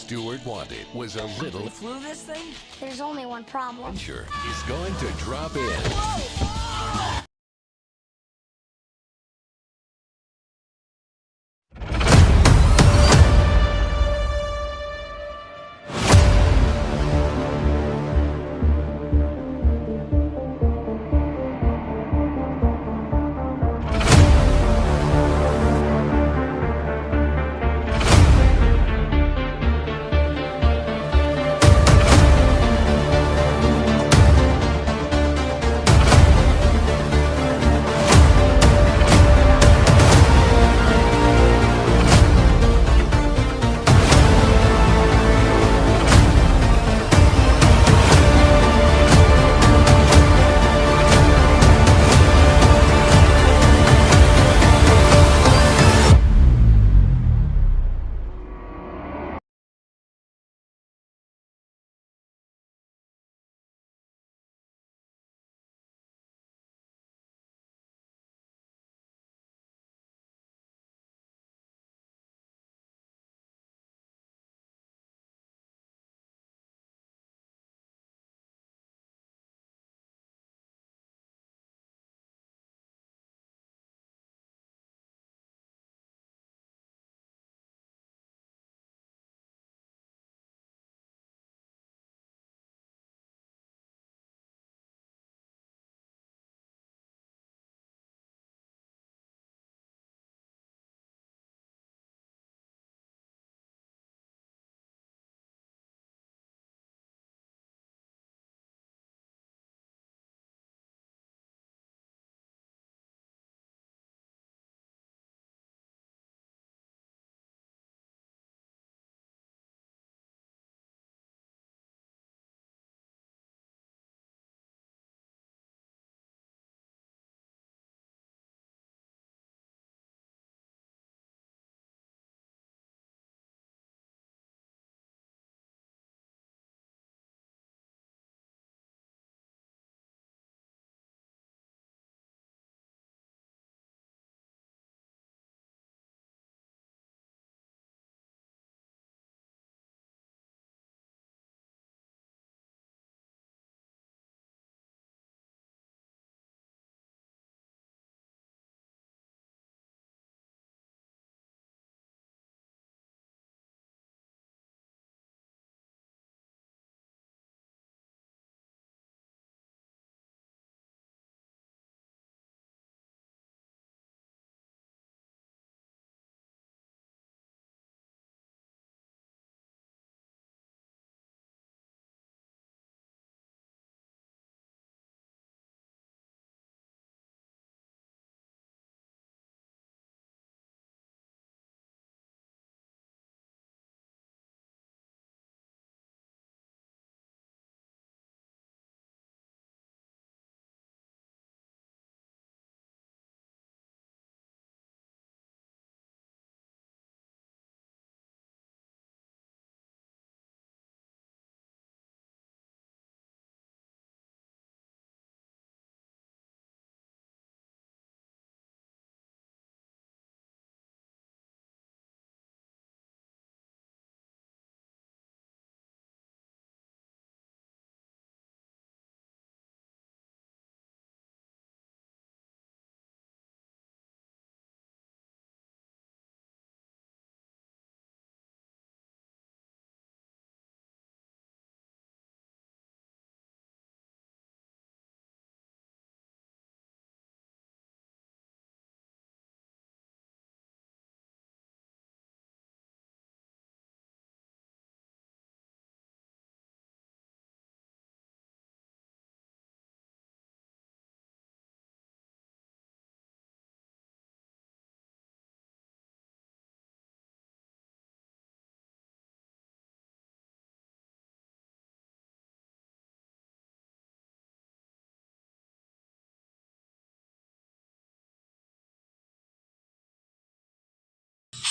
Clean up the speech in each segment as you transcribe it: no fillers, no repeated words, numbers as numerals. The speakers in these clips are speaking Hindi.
Stewart wanted was a little Flew this thing? There's only one problem. adventure. Is going to drop in.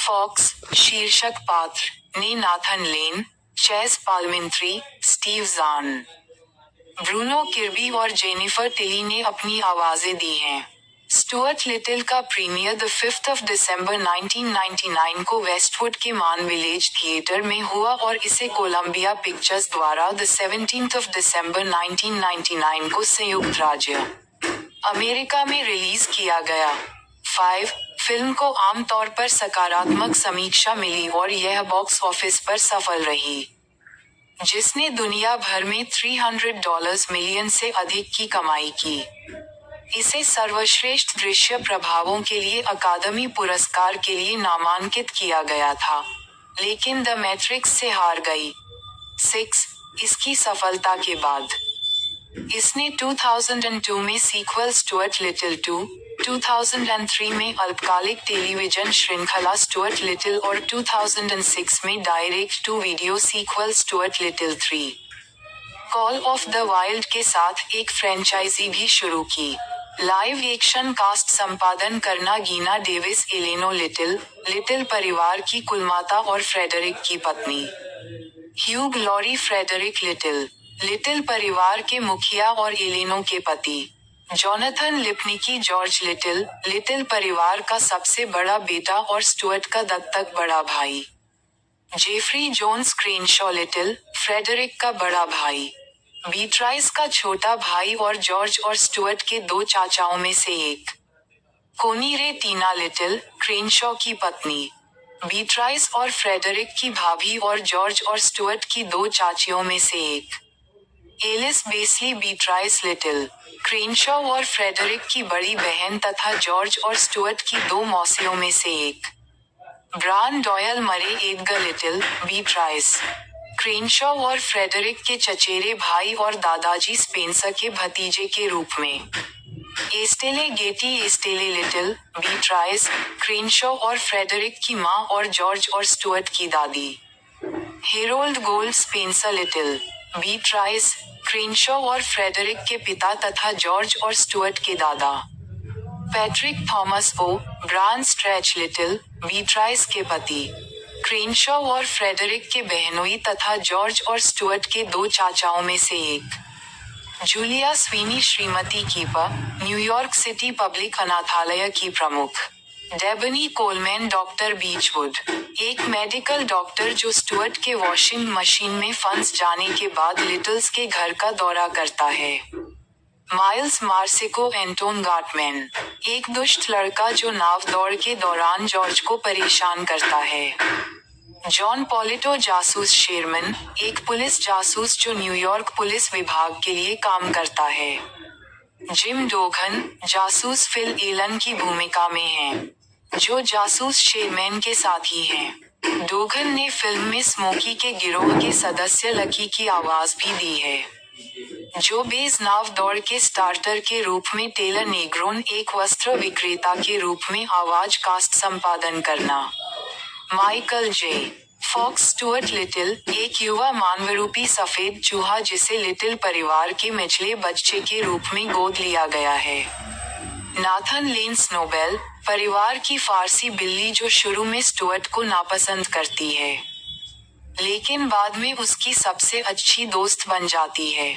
Fox शीर्षक पात्र ने Nathan Lane, Chase Palminteri, Steve Zahn, Bruno Kirby और जेनिफर टिली ने अपनी आवाजें दी हैं। स्टुअर्ट लिटिल का प्रीमियर द 5 दिसंबर 1999 को वेस्टवुड के मान विलेज थिएटर में हुआ और इसे कोलंबिया पिक्चर्स द्वारा द 17 दिसंबर 1999 को संयुक्त राज्य अमेरिका में रिलीज किया गया। 5 फिल्म को आमतौर पर सकारात्मक समीक्षा मिली और यह बॉक्स ऑफिस पर सफल रही, जिसने दुनिया भर में $300 मिलियन से अधिक की कमाई की। इसे सर्वश्रेष्ठ दृश्य प्रभावों के लिए अकादमी पुरस्कार के लिए नामांकित किया गया था, लेकिन द मैट्रिक्स से हार गई। 6 इसकी सफलता के बाद इसने 2002 में सीक्वल स्टुअर्ट लिटिल 2, 2003 में अल्पकालिक टेलीविजन श्रृंखला स्टुअर्ट लिटिल और 2006 में direct to video sequel Stuart Little 3 call of the wild के साथ एक फ्रेंचाइजी भी शुरू की। लाइव एक्शन कास्ट संपादन करना गीना डेविस एलेनो लिटिल परिवार की कुलमाता और फ्रेडरिक की पत्नी। ह्यूग लॉरी फ्रेडरिक लिटिल परिवार के मुखिया और एलेनो के पति। जोनाथन लिपनिकी जॉर्ज लिटिल परिवार का सबसे बड़ा बेटा और स्टुअर्ट का दत्तक बड़ा भाई। जेफरी जोन्स क्रेनशॉ फ्रेडरिक का बड़ा भाई, बीट्राइस का छोटा भाई और जॉर्ज और स्टुअर्ट के 2 चाचाओं में से एक। कोनी रे टीना क्रेनशॉ की पत्नी, बीट्राइस और फ्रेडरिक की भाभी और जॉर्ज और स्टुअर्ट की 2 चाचियों में से एक। एलिस बेसली बीट्राइस क्रेनशॉ और फ्रेडरिक की बड़ी बहन तथा जॉर्ज और स्टुअर्ट की 2 मौसियों में से एक। ब्रान डॉयल मरे एडगर बीट्राइस, क्रेनशॉ और फ्रेडरिक के चचेरे भाई और दादाजी स्पेंसर के भतीजे के रूप में। एस्टेले गेटी बीट्राइस, क्रेनशॉ और फ्रेडरिक की मां और जॉर्ज और स्टुअर्ट की दादी। हेरोल्ड गोल्ड स्पेंसर बीट्राइस, क्रेनशॉ और फ्रेडरिक के पिता तथा जॉर्ज और स्टुअर्ट के दादा। पैट्रिक थॉमस ब्रान स्ट्रेच बीट्राइस के पति, क्रेनशॉ और फ्रेडरिक के बहनोई तथा जॉर्ज और स्टुअर्ट के 2 चाचाओं में से एक। Julia Sweeney Shrimati keeper, New York city public अनाथालय की प्रमुख। डेबनी कोलमैन डॉक्टर बीचवुड, एक मेडिकल डॉक्टर जो स्टुअर्ट के वॉशिंग मशीन में फंस जाने के बाद लिटिल्स के घर का दौरा करता है। माइल्स मार्सिको एंटोन गाटमैन, एक दुष्ट लड़का जो नाव दौड़ के दौरान जॉर्ज को परेशान करता है। जॉन पॉलिटो जासूस शेरमन, एक पुलिस जासूस जो न्यूयॉर्क पुलिस विभाग के लिए काम करता है। जिम डोघन, जासूस फिल एलन की भूमिका में हैं, जो जासूस शेरमैन के साथी हैं। डोघन ने फिल्म में स्मोकी के गिरोह के सदस्य लकी की आवाज भी दी है। जो बेज नाव दौड़ के स्टार्टर के रूप में टेलर नेग्रोन, एक वस्त्र विक्रेता के रूप में आवाज कास्ट संपादन करना। माइकल जे फॉक्स स्टुअर्ट एक युवा मानवरूपी सफेद चूहा जिसे लिटिल परिवार के मिचले बच्चे के रूप में गोद लिया गया है। नाथन लेन स्नोबेल, परिवार की फारसी बिल्ली जो शुरू में स्टुअर्ट को नापसंद करती है, लेकिन बाद में उसकी सबसे अच्छी दोस्त बन जाती है।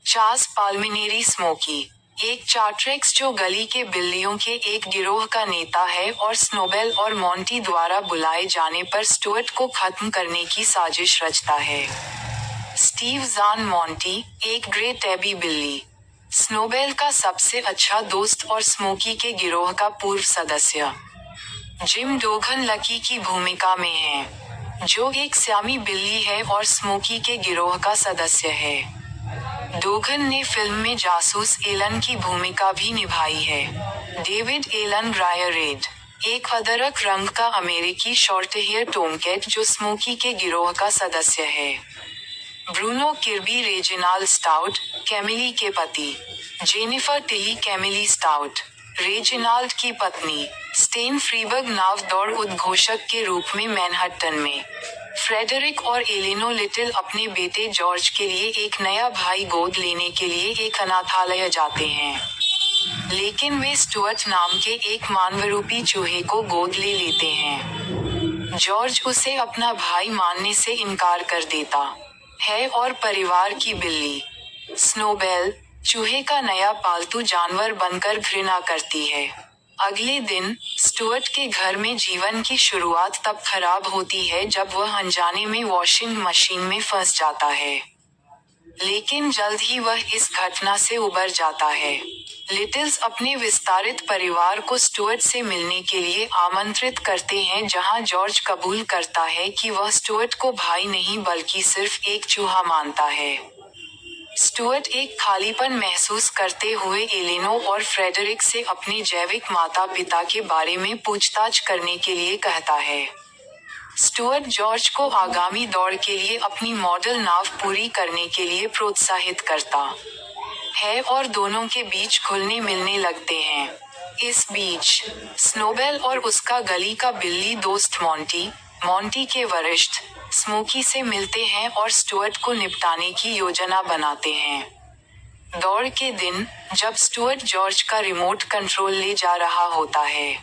चार्ल्स पाल्मिनेरी स्मोकी, एक चार्ट्रेक्स जो गली के बिल्लियों के एक गिरोह का नेता है और स्नोबेल और मॉन्टी द्वारा बुलाए जाने पर स्टुअर्ट को खत्म करने की साजिश रचता है। स्टीव ज़ान मॉन्टी, एक ग्रे टैबी बिल्ली, स्नोबेल का सबसे अच्छा दोस्त और स्मोकी के गिरोह का पूर्व सदस्य। जिम डोघन लकी की भूमिका में है, जो एक स्यामी बिल्ली है और स्मोकी के गिरोह का सदस्य है। डोघन ने फिल्म में जासूस एलन की भूमिका भी निभाई है। डेविड एलन ग्रायरेड, एक अदरक रंग का अमेरिकी शॉर्ट हेयर टोमकैट जो स्मोकी के गिरोह का सदस्य है। ब्रूनो किर्बी रेजिनाल्ड स्टाउट, कैमिली के पति। Jennifer Tilly Camillo stout, Reginald की पत्नी। स्टेन फ्रीबर्ग नाव दौड़ उद्घोषक के रूप में मैनहट्टन में। फ्रेडरिक और एलेनो लिटिल अपने बेटे जॉर्ज के लिए एक नया भाई गोद लेने के लिए एक अनाथालय जाते हैं, लेकिन वे स्टुअर्ट नाम के एक मानवरूपी चूहे को गोद ले लेते हैं। जॉर्ज उसे अपना भाई मानने से इनकार कर देता है और परिवार की बिल्ली स्नोबेल, चूहे का नया पालतू जानवर बनकर घृणा करती है। अगले दिन स्टुअर्ट के घर में जीवन की शुरुआत तब खराब होती है जब वह अनजाने में वॉशिंग मशीन में फंस जाता है, लेकिन जल्द ही वह इस घटना से उबर जाता है। लिटिल्स अपने विस्तारित परिवार को स्टुअर्ट से मिलने के लिए आमंत्रित करते हैं, जहां जॉर्ज कबूल करता है कि वह स्टुअर्ट को भाई नहीं बल्कि सिर्फ एक चूहा मानता है। स्टुअर्ट एक खालीपन महसूस करते हुए एलेनो और फ्रेडरिक से अपने जैविक माता पिता के बारे में पूछताछ करने के लिए कहता है। स्टुअर्ट जॉर्ज को आगामी दौड़ के लिए अपनी मॉडल नाव पूरी करने के लिए प्रोत्साहित करता है और दोनों के बीच घुलने मिलने लगते हैं। इस बीच स्नोबेल और उसका गली का बिल्ली दोस्त मॉन्टी के वरिष्ठ स्मोकी से मिलते हैं और स्टुअर्ट को निपटाने की योजना बनाते हैं। दौड़ के दिन जब स्टुअर्ट जॉर्ज का रिमोट कंट्रोल ले जा रहा होता है,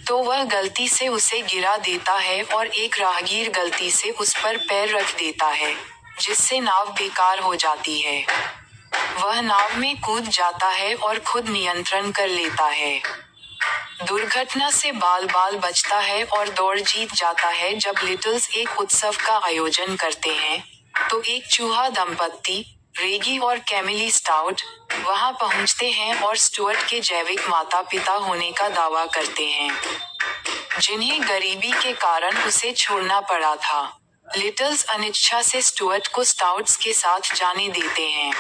तो वह गलती से उसे गिरा देता है और एक राहगीर गलती से उस पर पैर रख देता है, जिससे नाव बेकार हो जाती है। वह नाव में कूद जाता है और खुद नियंत्रण कर लेता है। दुर्घटना से बाल बचता है और दौड़ जीत जाता है। जब लिटिल्स एक उत्सव का आयोजन करते हैं, तो एक चूहा दंपत्ति रेगी और कैमिली स्टाउट वहां पहुंचते हैं और स्टुअर्ट के जैविक माता पिता होने का दावा करते हैं, जिन्हें गरीबी के कारण उसे छोड़ना पड़ा था। लिटिल्स अनिच्छा से स्टुअर्ट को स्टाउट्स के साथ जाने देते हैं।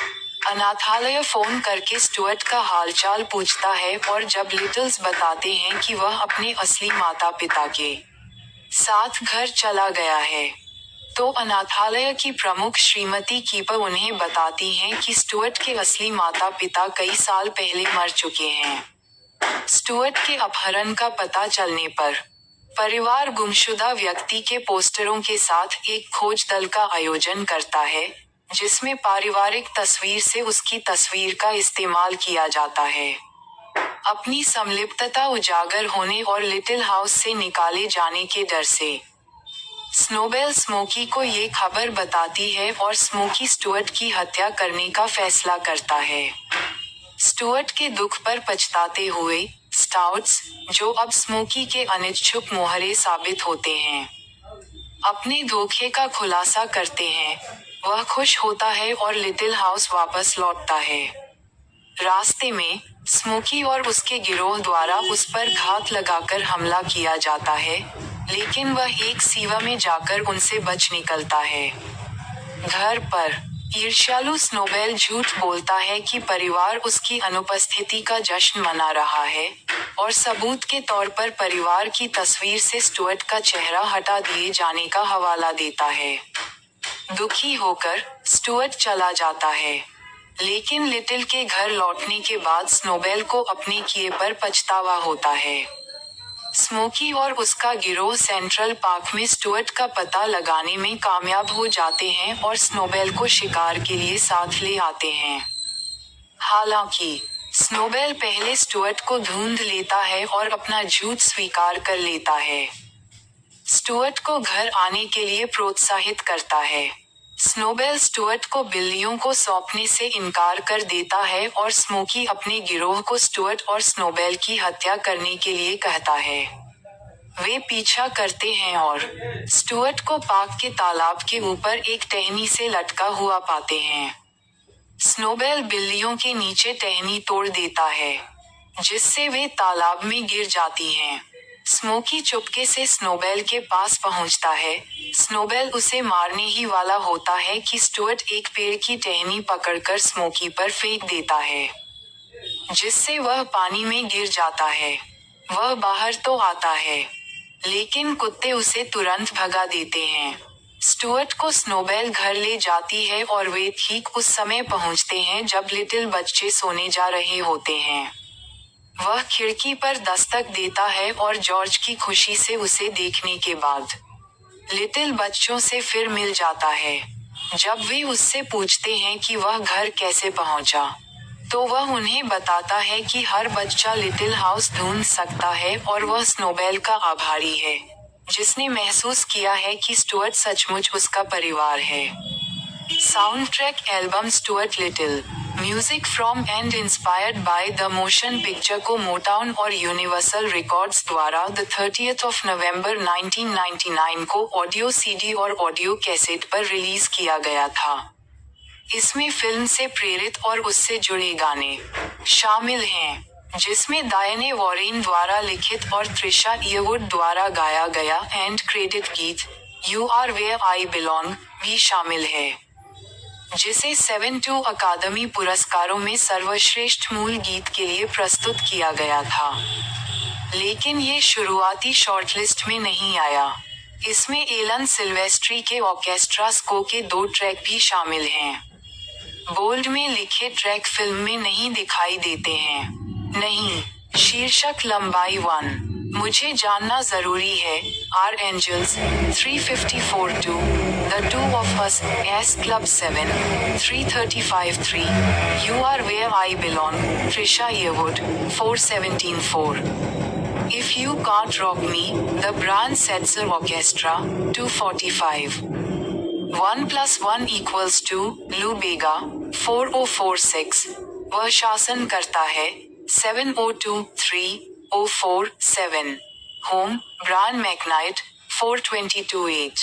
अनाथालय फोन करके स्टुअर्ट का हालचाल पूछता है और जब लिटिल्स बताते हैं कि वह अपने असली माता पिता के साथ घर चला गया है, तो अनाथालय की प्रमुख श्रीमती कीपर उन्हें बताती हैं कि स्टुअर्ट के असली माता पिता कई साल पहले मर चुके हैं। स्टुअर्ट के अपहरण का पता चलने पर परिवार गुमशुदा व्यक्ति के पोस्टरों के साथ एक खोज दल का आयोजन करता है, जिसमें पारिवारिक तस्वीर से उसकी तस्वीर का इस्तेमाल किया जाता है। अपनी संलिप्तता उजागर होने और लिटिल हाउस से निकाले जाने के डर से स्नोबेल स्मोकी को ये खबर बताती है और स्मोकी स्टुअर्ट की हत्या करने का फैसला करता है। स्टुअर्ट के दुख पर पछताते हुए स्टाउट्स, जो अब स्मोकी के अनिच्छुक मोहरे साबित होते हैं, अपने धोखे का खुलासा करते हैं। वह खुश होता है और लिटिल हाउस वापस लौटता है। रास्ते में स्मोकी और उसके गिरोह द्वारा उस पर घात लगाकर हमला किया जाता है, लेकिन वह एक सीवा में जाकर उनसे बच निकलता है। घर पर ईर्ष्यालु स्नोबेल झूठ बोलता है कि परिवार उसकी अनुपस्थिति का जश्न मना रहा है, और सबूत के तौर पर परिवार की तस्वीर से स्टुअर्ट का चेहरा हटा दिए जाने का हवाला देता है। दुखी होकर स्टुअर्ट चला जाता है, लेकिन लिटिल के घर लौटने के बाद स्नोबेल को अपने किए पर पछतावा होता है। स्मोकी और उसका गिरोह सेंट्रल पार्क में स्टुअर्ट का पता लगाने में कामयाब हो जाते हैं और स्नोबेल को शिकार के लिए साथ ले आते हैं। हालांकि स्नोबेल पहले स्टुअर्ट को ढूंढ लेता है और अपना झूठ स्वीकार कर लेता है। स्टुअर्ट को घर आने के लिए प्रोत्साहित करता है। स्नोबेल स्टुअर्ट को बिल्लियों को सौंपने से इनकार कर देता है और स्मोकी अपने गिरोह को स्टुअर्ट और स्नोबेल की हत्या करने के लिए कहता है। वे पीछा करते हैं और स्टुअर्ट को पार्क के तालाब के ऊपर एक टहनी से लटका हुआ पाते हैं। स्नोबेल बिल्लियों के नीचे टहनी तोड़ देता है, जिससे वे तालाब में गिर जाती हैं। स्मोकी चुपके से स्नोबेल के पास पहुंचता है। स्नोबेल उसे मारने ही वाला होता है कि स्टुअर्ट एक पेड़ की टहनी पकड़कर स्मोकी पर फेंक देता है, जिससे वह पानी में गिर जाता है। वह बाहर तो आता है, लेकिन कुत्ते उसे तुरंत भगा देते हैं। स्टुअर्ट को स्नोबेल घर ले जाती है और वे ठीक उस समय पहुंचते हैं जब लिटिल बच्चे सोने जा रहे होते हैं। वह खिड़की पर दस्तक देता है और जॉर्ज की खुशी से उसे देखने के बाद लिटिल बच्चों से फिर मिल जाता है। जब वे उससे पूछते हैं कि वह घर कैसे पहुंचा, तो वह उन्हें बताता है कि हर बच्चा लिटिल हाउस ढूंढ सकता है और वह स्नोबेल का आभारी है, जिसने महसूस किया है कि स्टुअर्ट सचमुच उसका परिवार है। Sound track album Stuart little music from and inspired by the motion picture को मोटाउन और यूनिवर्सल रिकॉर्ड्स द्वारा द 30th of November 1999 को ऑडियो सीडी और ऑडियो कैसेट पर रिलीज किया गया था। इसमें फिल्म से प्रेरित और उससे जुड़े गाने शामिल हैं, जिसमें डायने वॉरेन द्वारा लिखित और त्रिशा ईयरवुड द्वारा गाया गया एंड क्रेडिट गीत you are where I belong भी शामिल है, जिसे 7 अकादमी पुरस्कारों में सर्वश्रेष्ठ मूल गीत के लिए प्रस्तुत किया गया था, लेकिन ये शुरुआती शॉर्टलिस्ट में नहीं आया। इसमें एलन सिल्वेस्ट्री के ऑर्केस्ट्रा स्को के 2 ट्रैक भी शामिल हैं। बोल्ड में लिखे ट्रैक फिल्म में नहीं दिखाई देते हैं। नहीं, शीर्षक लंबाई 1, मुझे जानना जरूरी है, are angels 354-2, the two of us, S Club 7, 335-3, you are where I belong, Trisha Yearwood 417-4, if you can't rock me, the Brand Setzer Orchestra 245, 1 + 1 = 2, लू बेगा 4046, वह शासन करता है 702-3-047, home, Brian McKnight 422-8,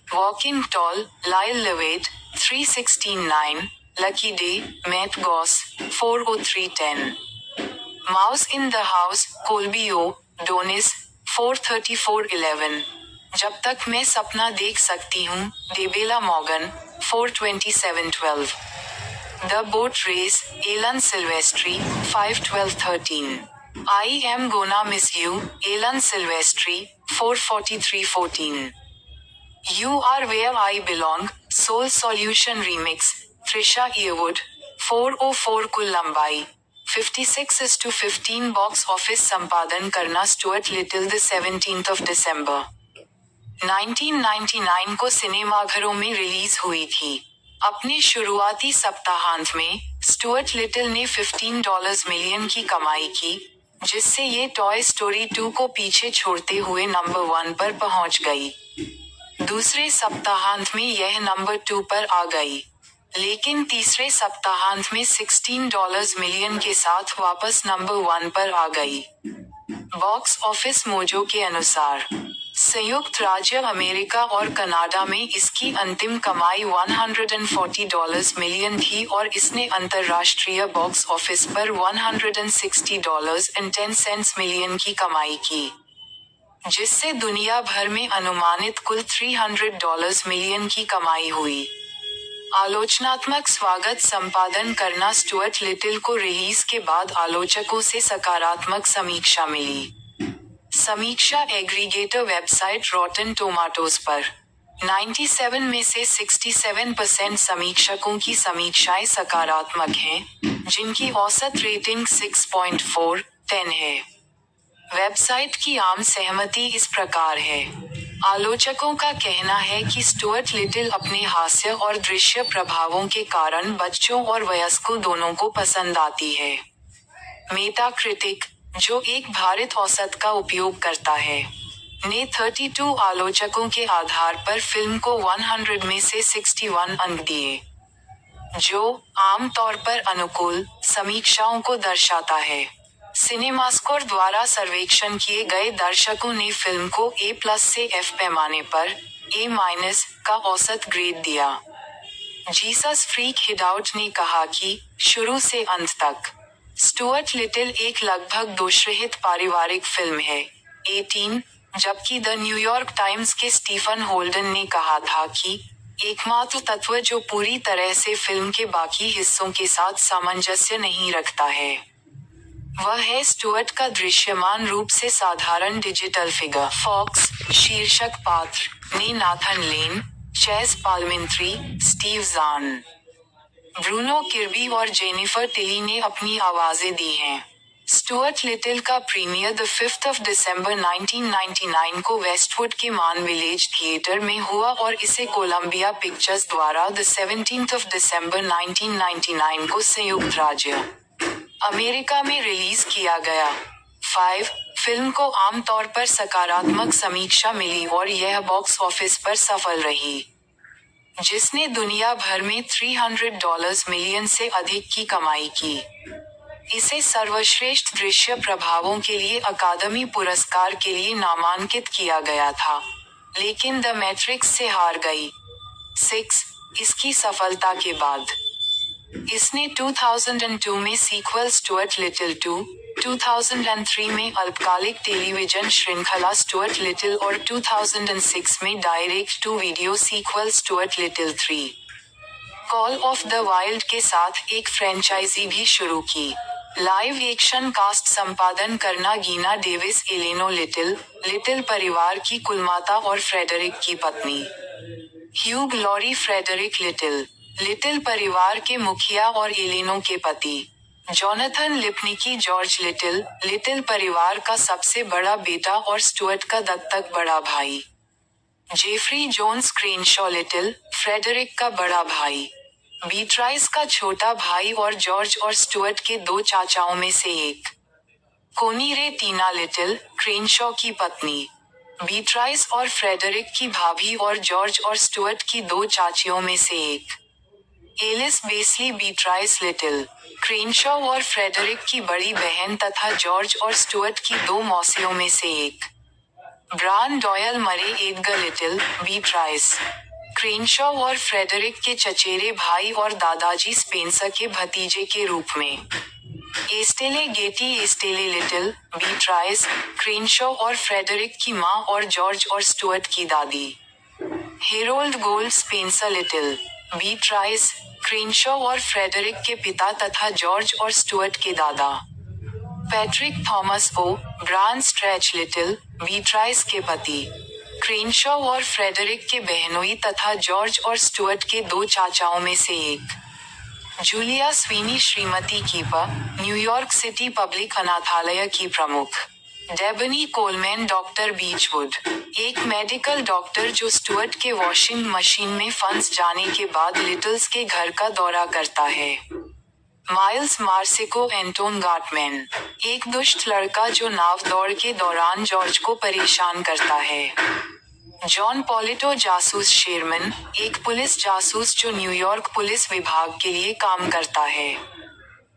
walking tall, Lyle Lovett 316-9, lucky day, Matt Goss 403-10, mouse in the house, Colbio, Donis 434-11, जब तक मैं सपना देख सकती हूँ, Debelah Morgan 427-12, the boat race, Alan Silvestri 512-13, I am gonna miss you, Alan Silvestri 443-14, you are where I belong, soul solution remix, Trisha Yearwood 404, कुल लंबाई 56:15, बॉक्स ऑफिस संपादन करना Stuart Little the 17th of December 1999 को सिनेमाघरों में रिलीज हुई थी। अपने शुरुआती सप्ताहांत में स्टुअर्ट लिटिल ने $15 मिलियन की कमाई की, जिससे ये टॉय स्टोरी 2 को पीछे छोड़ते हुए नंबर 1 पर पहुंच गई। दूसरे सप्ताहांत में यह नंबर 2 पर आ गई, लेकिन तीसरे सप्ताहांत में $16 मिलियन के साथ वापस नंबर 1 पर आ गई। बॉक्स ऑफिस मोजो के अनुसार संयुक्त राज्य अमेरिका और कनाडा में इसकी अंतिम कमाई $140 मिलियन थी और इसने अंतर्राष्ट्रीय बॉक्स ऑफिस पर $160.10 मिलियन की कमाई की, जिससे दुनिया भर में अनुमानित कुल $300 मिलियन की कमाई हुई। आलोचनात्मक स्वागत संपादन करना स्टुअर्ट लिटिल को रिलीज के बाद आलोचकों से सकारात्मक समीक्षा मिली। समीक्षा एग्रीगेटर वेबसाइट रॉटन टोमाटोज पर 97 में से 67% समीक्षकों की समीक्षाएं सकारात्मक हैं, जिनकी औसत रेटिंग 6.4/10 है। वेबसाइट की आम सहमति इस प्रकार है। आलोचकों का कहना है कि स्टुअर्ट लिटिल अपने हास्य और दृश्य प्रभावों के कारण बच्चों और वयस्कों दोनों को पसंद आती है। मेटाक्रिटिक, जो एक भारित औसत का उपयोग करता है, ने 32 आलोचकों के आधार पर फिल्म को 100 में से 61 अंक दिए, जो आमतौर पर अनुकूल समीक्षाओं को दर्शाता है। सिनेमास्कोर द्वारा सर्वेक्षण किए गए दर्शकों ने फिल्म को A+ से F पैमाने पर A- का औसत ग्रेड दिया। जीसस फ्रीक हिडाउट ने कहा कि शुरू से अंत तक स्टुअर्ट लिटिल एक लगभग दोषरहित पारिवारिक फिल्म है। 18, जबकि द न्यूयॉर्क टाइम्स के स्टीफन होल्डन ने कहा था कि एकमात्र तत्व जो पूरी तरह से फिल्म के बाकी हिस्सों के साथ सामंजस्य नहीं रखता है, वह है स्टुअर्ट का दृश्यमान रूप से साधारण डिजिटल फिगर। फॉक्स शीर्षक पात्र ने Nathan Lane, Chase Palminteri, Steve Zahn, Bruno Kirby और जेनिफर टिली ने अपनी आवाजें दी हैं। स्टुअर्ट लिटिल का premiere the 5th of December 1999 को वेस्टवुड के मान विलेज थिएटर में हुआ और इसे कोलंबिया पिक्चर्स द्वारा द 17th of December 1999 को संयुक्त राज्य अमेरिका में रिलीज किया गया। 5, फिल्म को आमतौर पर सकारात्मक समीक्षा मिली और यह बॉक्स ऑफिस पर सफल रही। जिसने दुनिया भर में $300 मिलियन से अधिक की कमाई की। इसे सर्वश्रेष्ठ दृश्य प्रभावों के लिए अकादमी पुरस्कार के लिए नामांकित किया गया था, लेकिन द मैट्रिक्स से हार गई। 6. इसकी सफलता के बाद इसने 2002 में सीक्वल स्टुअर्ट लिटिल 2, 2003 में अल्पकालिक टेलीविजन श्रृंखला स्टुअर्ट लिटिल और 2006 में direct to video sequel Stuart Little 3, call of the wild के साथ एक फ्रेंचाइजी भी शुरू की। लाइव एक्शन कास्ट संपादन करना गीना डेविस एलेनो लिटिल परिवार की कुलमाता और फ्रेडरिक की पत्नी। ह्यूग लॉरी फ्रेडरिक लिटिल परिवार के मुखिया और एलेनो के पति। जोनाथन लिपनिकी जॉर्ज लिटिल परिवार का सबसे बड़ा बेटा और स्टुअर्ट का दत्तक बड़ा भाई। जेफरी जोन्स क्रेनशॉ फ्रेडरिक का बड़ा भाई। बीट्राइस का छोटा भाई और जॉर्ज और स्टुअर्ट के 2 चाचाओं में से एक। कोनी रे टीना क्रेनशॉ की पत्नी। बीट्राइस और फ्रेडरिक की भाभी और जॉर्ज और स्टुअर्ट की 2 चाचियों में से एक। एलिस बेसली बीट्राइस क्रेनशॉ और फ्रेडरिक की बड़ी बहन तथा जॉर्ज और स्टुअर्ट की 2 मौसियों में से एक। ब्रान डॉयल मरे एडगर बीट्राइस, क्रेनशॉ और फ्रेडरिक के चचेरे भाई और दादाजी स्पेंसर के भतीजे के रूप में। एस्टेले गेटी बीट्राइस, क्रेनशॉ और फ्रेडरिक की मां और जॉर्ज और स्टुअर्ट की दादी। हेरोल्ड गोल्ड स्पेंसर बीट्राइस, क्रेनशॉ और फ्रेडरिक के पिता तथा जॉर्ज और स्टुअर्ट के दादा। पैट्रिक थॉमस ब्रान स्ट्रेच बीट्राइस के पति। क्रेनशॉ और फ्रेडरिक के बहनोई तथा जॉर्ज और स्टुअर्ट के 2 चाचाओं में से एक। Julia Sweeney Shrimati keeper, New York city public अनाथालय की प्रमुख। डेबनी कोलमैन डॉक्टर बीचवुड, एक मेडिकल डॉक्टर जो स्टुअर्ट के वॉशिंग मशीन में फंस जाने के बाद लिटिल्स के घर का दौरा करता है। माइल्स मार्सिको एंटोन गाटमैन, एक दुष्ट लड़का जो नाव दौड़ के दौरान जॉर्ज को परेशान करता है। जॉन पॉलिटो जासूस शेरमैन, एक पुलिस जासूस जो न्यूयॉर्क पुलिस विभाग के लिए काम करता है।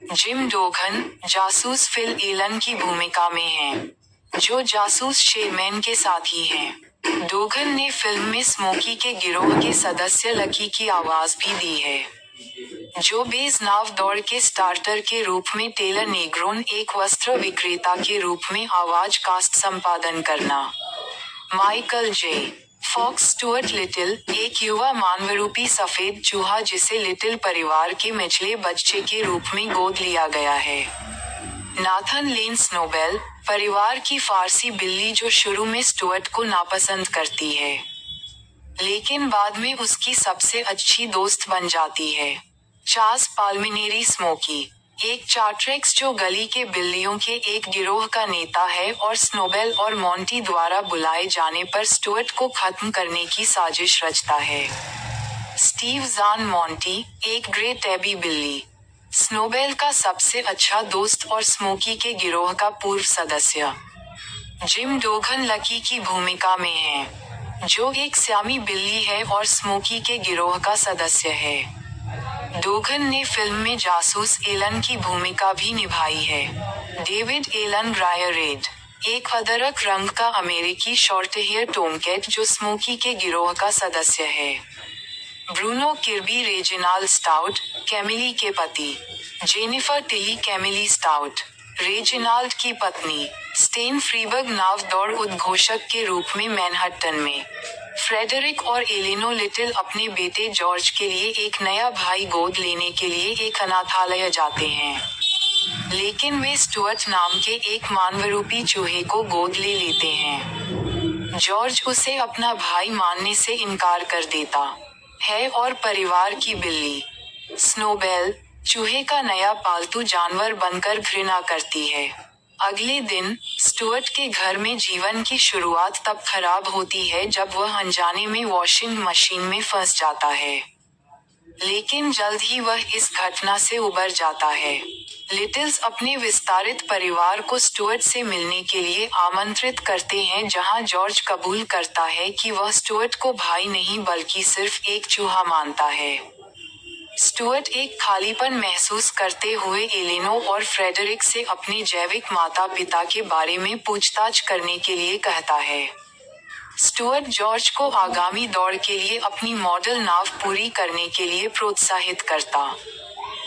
जिम डोघन, जासूस फिल एलन की भूमिका में हैं, जो जासूस शेरमैन के साथी हैं। डोघन ने फिल्म में स्मोकी के गिरोह के सदस्य लकी की आवाज भी दी है। जो बेस नाव दौड़ के स्टार्टर के रूप में टेलर नेग्रोन, एक वस्त्र विक्रेता के रूप में आवाज कास्ट संपादन करना। माइकल जे फॉक्स स्टुअर्ट एक युवा मानवरूपी सफेद चूहा जिसे लिटिल परिवार के मिचले बच्चे के रूप में गोद लिया गया है। नाथन लेन स्नोबेल, परिवार की फारसी बिल्ली जो शुरू में स्टुअर्ट को नापसंद करती है, लेकिन बाद में उसकी सबसे अच्छी दोस्त बन जाती है। चार्ल्स पाल्मिनेरी स्मोकी, एक चार्ट्रेक्स जो गली के बिल्लियों के एक गिरोह का नेता है और स्नोबेल और मॉन्टी द्वारा बुलाए जाने पर स्टुअर्ट को खत्म करने की साजिश रचता है। स्टीव ज़ान मॉन्टी, एक ग्रे टैबी बिल्ली, स्नोबेल का सबसे अच्छा दोस्त और स्मोकी के गिरोह का पूर्व सदस्य। जिम डोघन लकी की भूमिका में है, जो एक स्यामी बिल्ली है और स्मोकी के गिरोह का सदस्य है। डोघन ने फिल्म में जासूस एलन की भूमिका भी निभाई है। डेविड एलन ग्रायर-रेड, एक अदरक रंग का अमेरिकी शॉर्ट हेयर टोमकैट जो स्मोकी के गिरोह का सदस्य है। ब्रूनो किर्बी रेजिनाल्ड स्टाउट, कैमिली के पति। Jennifer Tilly Camillo stout, Reginald की पत्नी। स्टेन फ्रीबर्ग नाव दौड़ उद्घोषक के रूप में मैनहट्टन में। फ्रेडरिक और एलेनो लिटिल अपने बेटे जॉर्ज के लिए एक नया भाई गोद लेने के लिए एक अनाथालय जाते हैं, लेकिन वे स्टुअर्ट नाम के एक मानवरूपी चूहे को गोद ले लेते हैं। जॉर्ज उसे अपना भाई मानने से इनकार कर देता है और परिवार की बिल्ली स्नोबेल, चूहे का नया पालतू जानवर बनकर घृणा करती है। अगले दिन स्टुअर्ट के घर में जीवन की शुरुआत तब खराब होती है जब वह अनजाने में वॉशिंग मशीन में फंस जाता है। लेकिन जल्द ही वह इस घटना से उबर जाता है। लिटिल्स अपने विस्तारित परिवार को स्टुअर्ट से मिलने के लिए आमंत्रित करते हैं, जहां जॉर्ज कबूल करता है कि वह स्टुअर्ट को भाई नहीं बल्कि सिर्फ एक चूहा मानता है। स्टुअर्ट एक खालीपन महसूस करते हुए एलेनो और फ्रेडरिक से अपने जैविक माता पिता के बारे में पूछताछ करने के लिए कहता है। स्टुअर्ट जॉर्ज को आगामी दौड़ के लिए अपनी मॉडल नाव पूरी करने के लिए प्रोत्साहित करता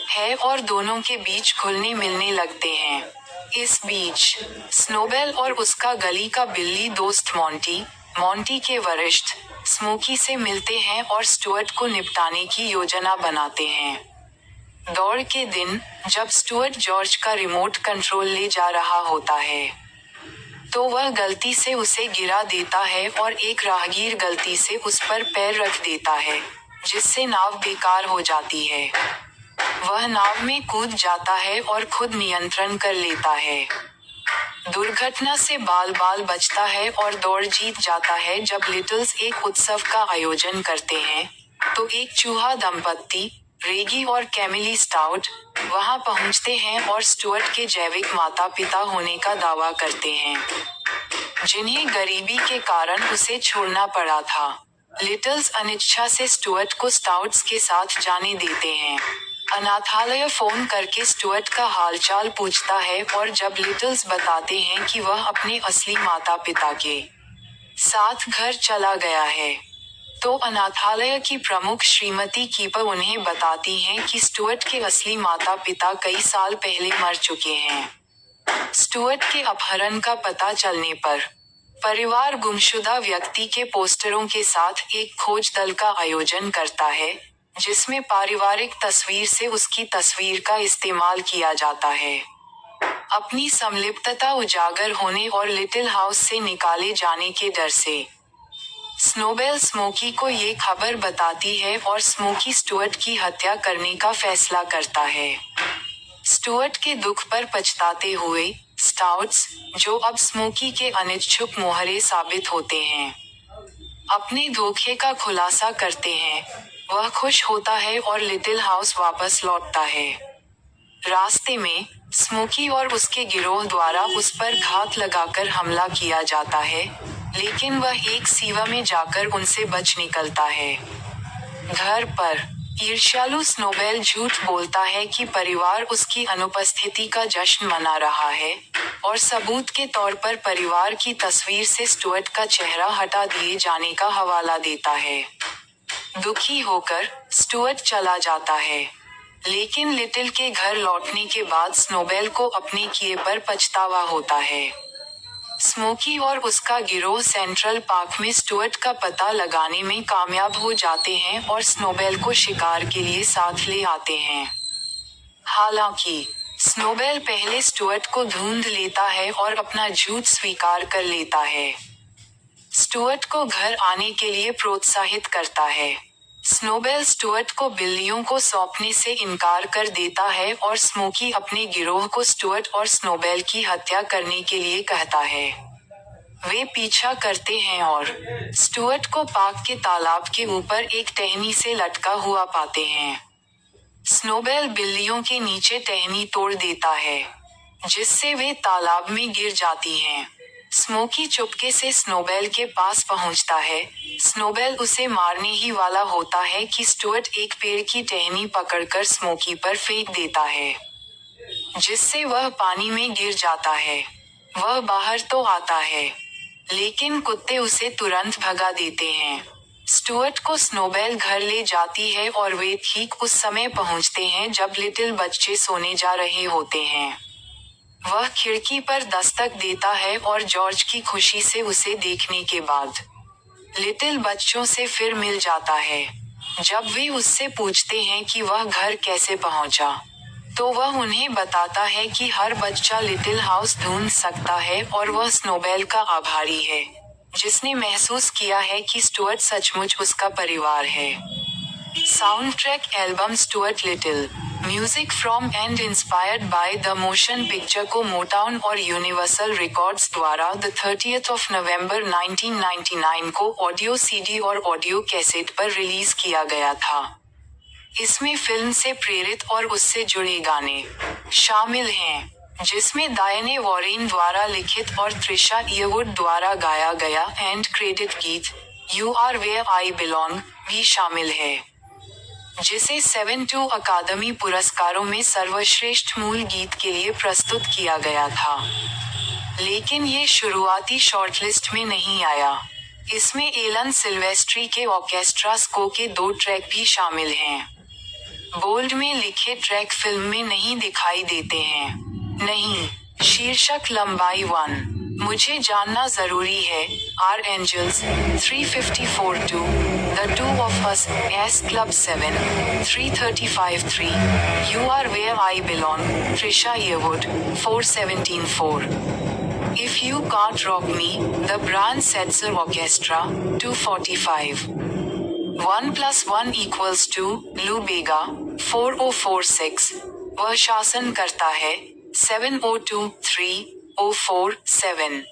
है और दोनों के बीच घुलने मिलने लगते हैं। इस बीच स्नोबेल और उसका गली का बिल्ली दोस्त मॉन्टी के वरिष्ठ स्मोकी से मिलते हैं और स्टुअर्ट को निपटाने की योजना बनाते हैं। दौड़ के दिन, जब स्टुअर्ट जॉर्ज का रिमोट कंट्रोल ले जा रहा होता है, तो वह गलती से उसे गिरा देता है और एक राहगीर गलती से उस पर पैर रख देता है, जिससे नाव बेकार हो जाती है। वह नाव में कूद जाता है और खुद नियंत्रण कर लेता है। दुर्घटना से बाल बचता है और दौड़ जीत जाता है। जब लिटिल्स एक उत्सव का आयोजन करते हैं, तो एक चूहा दंपत्ति, रेगी और कैमिली स्टाउट, वहां पहुंचते हैं और स्टुअर्ट के जैविक माता पिता होने का दावा करते हैं, जिन्हें गरीबी के कारण उसे छोड़ना पड़ा था। लिटिल्स अनिच्छा से स्टुअर्ट को स्टाउट्स के साथ जाने देते हैं। अनाथालय फोन करके स्टुअर्ट का हालचाल पूछता है और जब लिटिल्स बताते हैं कि वह अपने असली माता पिता के साथ घर चला गया है, तो अनाथालय की प्रमुख श्रीमती कीपर उन्हें बताती हैं कि स्टुअर्ट के असली माता पिता कई साल पहले मर चुके हैं। स्टुअर्ट के अपहरण का पता चलने पर परिवार गुमशुदा व्यक्ति के पोस्टरों के साथ एक खोज दल का आयोजन करता है, जिसमें पारिवारिक तस्वीर से उसकी तस्वीर का इस्तेमाल किया जाता है। अपनी संलिप्तता उजागर होने और लिटिल हाउस से निकाले जाने के डर से स्नोबेल स्मोकी को ये खबर बताती है और स्मोकी स्टुअर्ट की हत्या करने का फैसला करता है। स्टुअर्ट के दुख पर पछताते हुए स्टाउट्स, जो अब स्मोकी के अनिच्छुक मोहरे साबित होते हैं, अपने धोखे का खुलासा करते हैं। वह खुश होता है और लिटिल हाउस वापस लौटता है। रास्ते में स्मोकी और उसके गिरोह द्वारा उस पर घात लगाकर हमला किया जाता है, लेकिन वह एक सीवा में जाकर उनसे बच निकलता है। घर पर ईर्ष्यालु स्नोबेल झूठ बोलता है कि परिवार उसकी अनुपस्थिति का जश्न मना रहा है, और सबूत के तौर पर परिवार की तस्वीर से स्टुअर्ट का चेहरा हटा दिए जाने का हवाला देता है। दुखी होकर स्टुअर्ट चला जाता है, लेकिन लिटिल के घर लौटने के बाद स्नोबेल को अपने किए पर पछतावा होता है। स्मोकी और उसका गिरोह सेंट्रल पार्क में स्टुअर्ट का पता लगाने में कामयाब हो जाते हैं और स्नोबेल को शिकार के लिए साथ ले आते हैं। हालांकि स्नोबेल पहले स्टुअर्ट को ढूंढ लेता है और अपना झूठ स्वीकार कर लेता है। स्टुअर्ट को घर आने के लिए प्रोत्साहित करता है। स्नोबेल स्टुअर्ट को बिल्लियों को सौंपने से इनकार कर देता है और स्मोकी अपने गिरोह को स्टुअर्ट और स्नोबेल की हत्या करने के लिए कहता है। वे पीछा करते हैं और स्टुअर्ट को पार्क के तालाब के ऊपर एक टहनी से लटका हुआ पाते हैं। स्नोबेल बिल्लियों के नीचे टहनी तोड़ देता है, जिससे वे तालाब में गिर जाती हैं। स्मोकी चुपके से स्नोबेल के पास पहुंचता है। स्नोबेल उसे मारने ही वाला होता है कि स्टुअर्ट एक पेड़ की टहनी पकड़कर स्मोकी पर फेंक देता है, जिससे वह पानी में गिर जाता है। वह बाहर तो आता है, लेकिन कुत्ते उसे तुरंत भगा देते हैं। स्टुअर्ट को स्नोबेल घर ले जाती है और वे ठीक उस समय पहुंचते हैं जब लिटिल बच्चे सोने जा रहे होते हैं। वह खिड़की पर दस्तक देता है और जॉर्ज की खुशी से उसे देखने के बाद लिटिल बच्चों से फिर मिल जाता है। जब वे उससे पूछते हैं कि वह घर कैसे पहुंचा, तो वह उन्हें बताता है कि हर बच्चा लिटिल हाउस ढूंढ सकता है और वह स्नोबेल का आभारी है, जिसने महसूस किया है कि स्टुअर्ट सचमुच उसका परिवार है। Sound track album Stuart little, music from and inspired by the motion picture को मोटाउन और यूनिवर्सल रिकॉर्ड्स द्वारा द 30 नवंबर 1999 को ऑडियो सीडी और ऑडियो कैसेट पर रिलीज किया गया था। इसमें फिल्म से प्रेरित और उससे जुड़े गाने शामिल हैं, जिसमें डायने वॉरेन द्वारा लिखित और त्रिशा ईयरवुड द्वारा गाया गया एंड क्रेडिट गीत you are where I belong भी शामिल है, जिसे 7 अकादमी पुरस्कारों में सर्वश्रेष्ठ मूल गीत के लिए प्रस्तुत किया गया था, लेकिन ये शुरुआती शॉर्टलिस्ट में नहीं आया। इसमें एलन सिल्वेस्ट्री के ऑर्केस्ट्रा स्को के 2 ट्रैक भी शामिल हैं। बोल्ड में लिखे ट्रैक फिल्म में नहीं दिखाई देते हैं। नहीं, शीर्षक लंबाई 1, मुझे जानना जरूरी है, are angels, 354-2, the two of us, S Club 7, 335-3, you are where I belong, Trisha Yearwood, 417-4. If You Can't Rock Me, the Brand Setzer Orchestra, 245. 1 + 1 = 2, Lou Bega, 4046. वह शासन करता है, 702-3-047.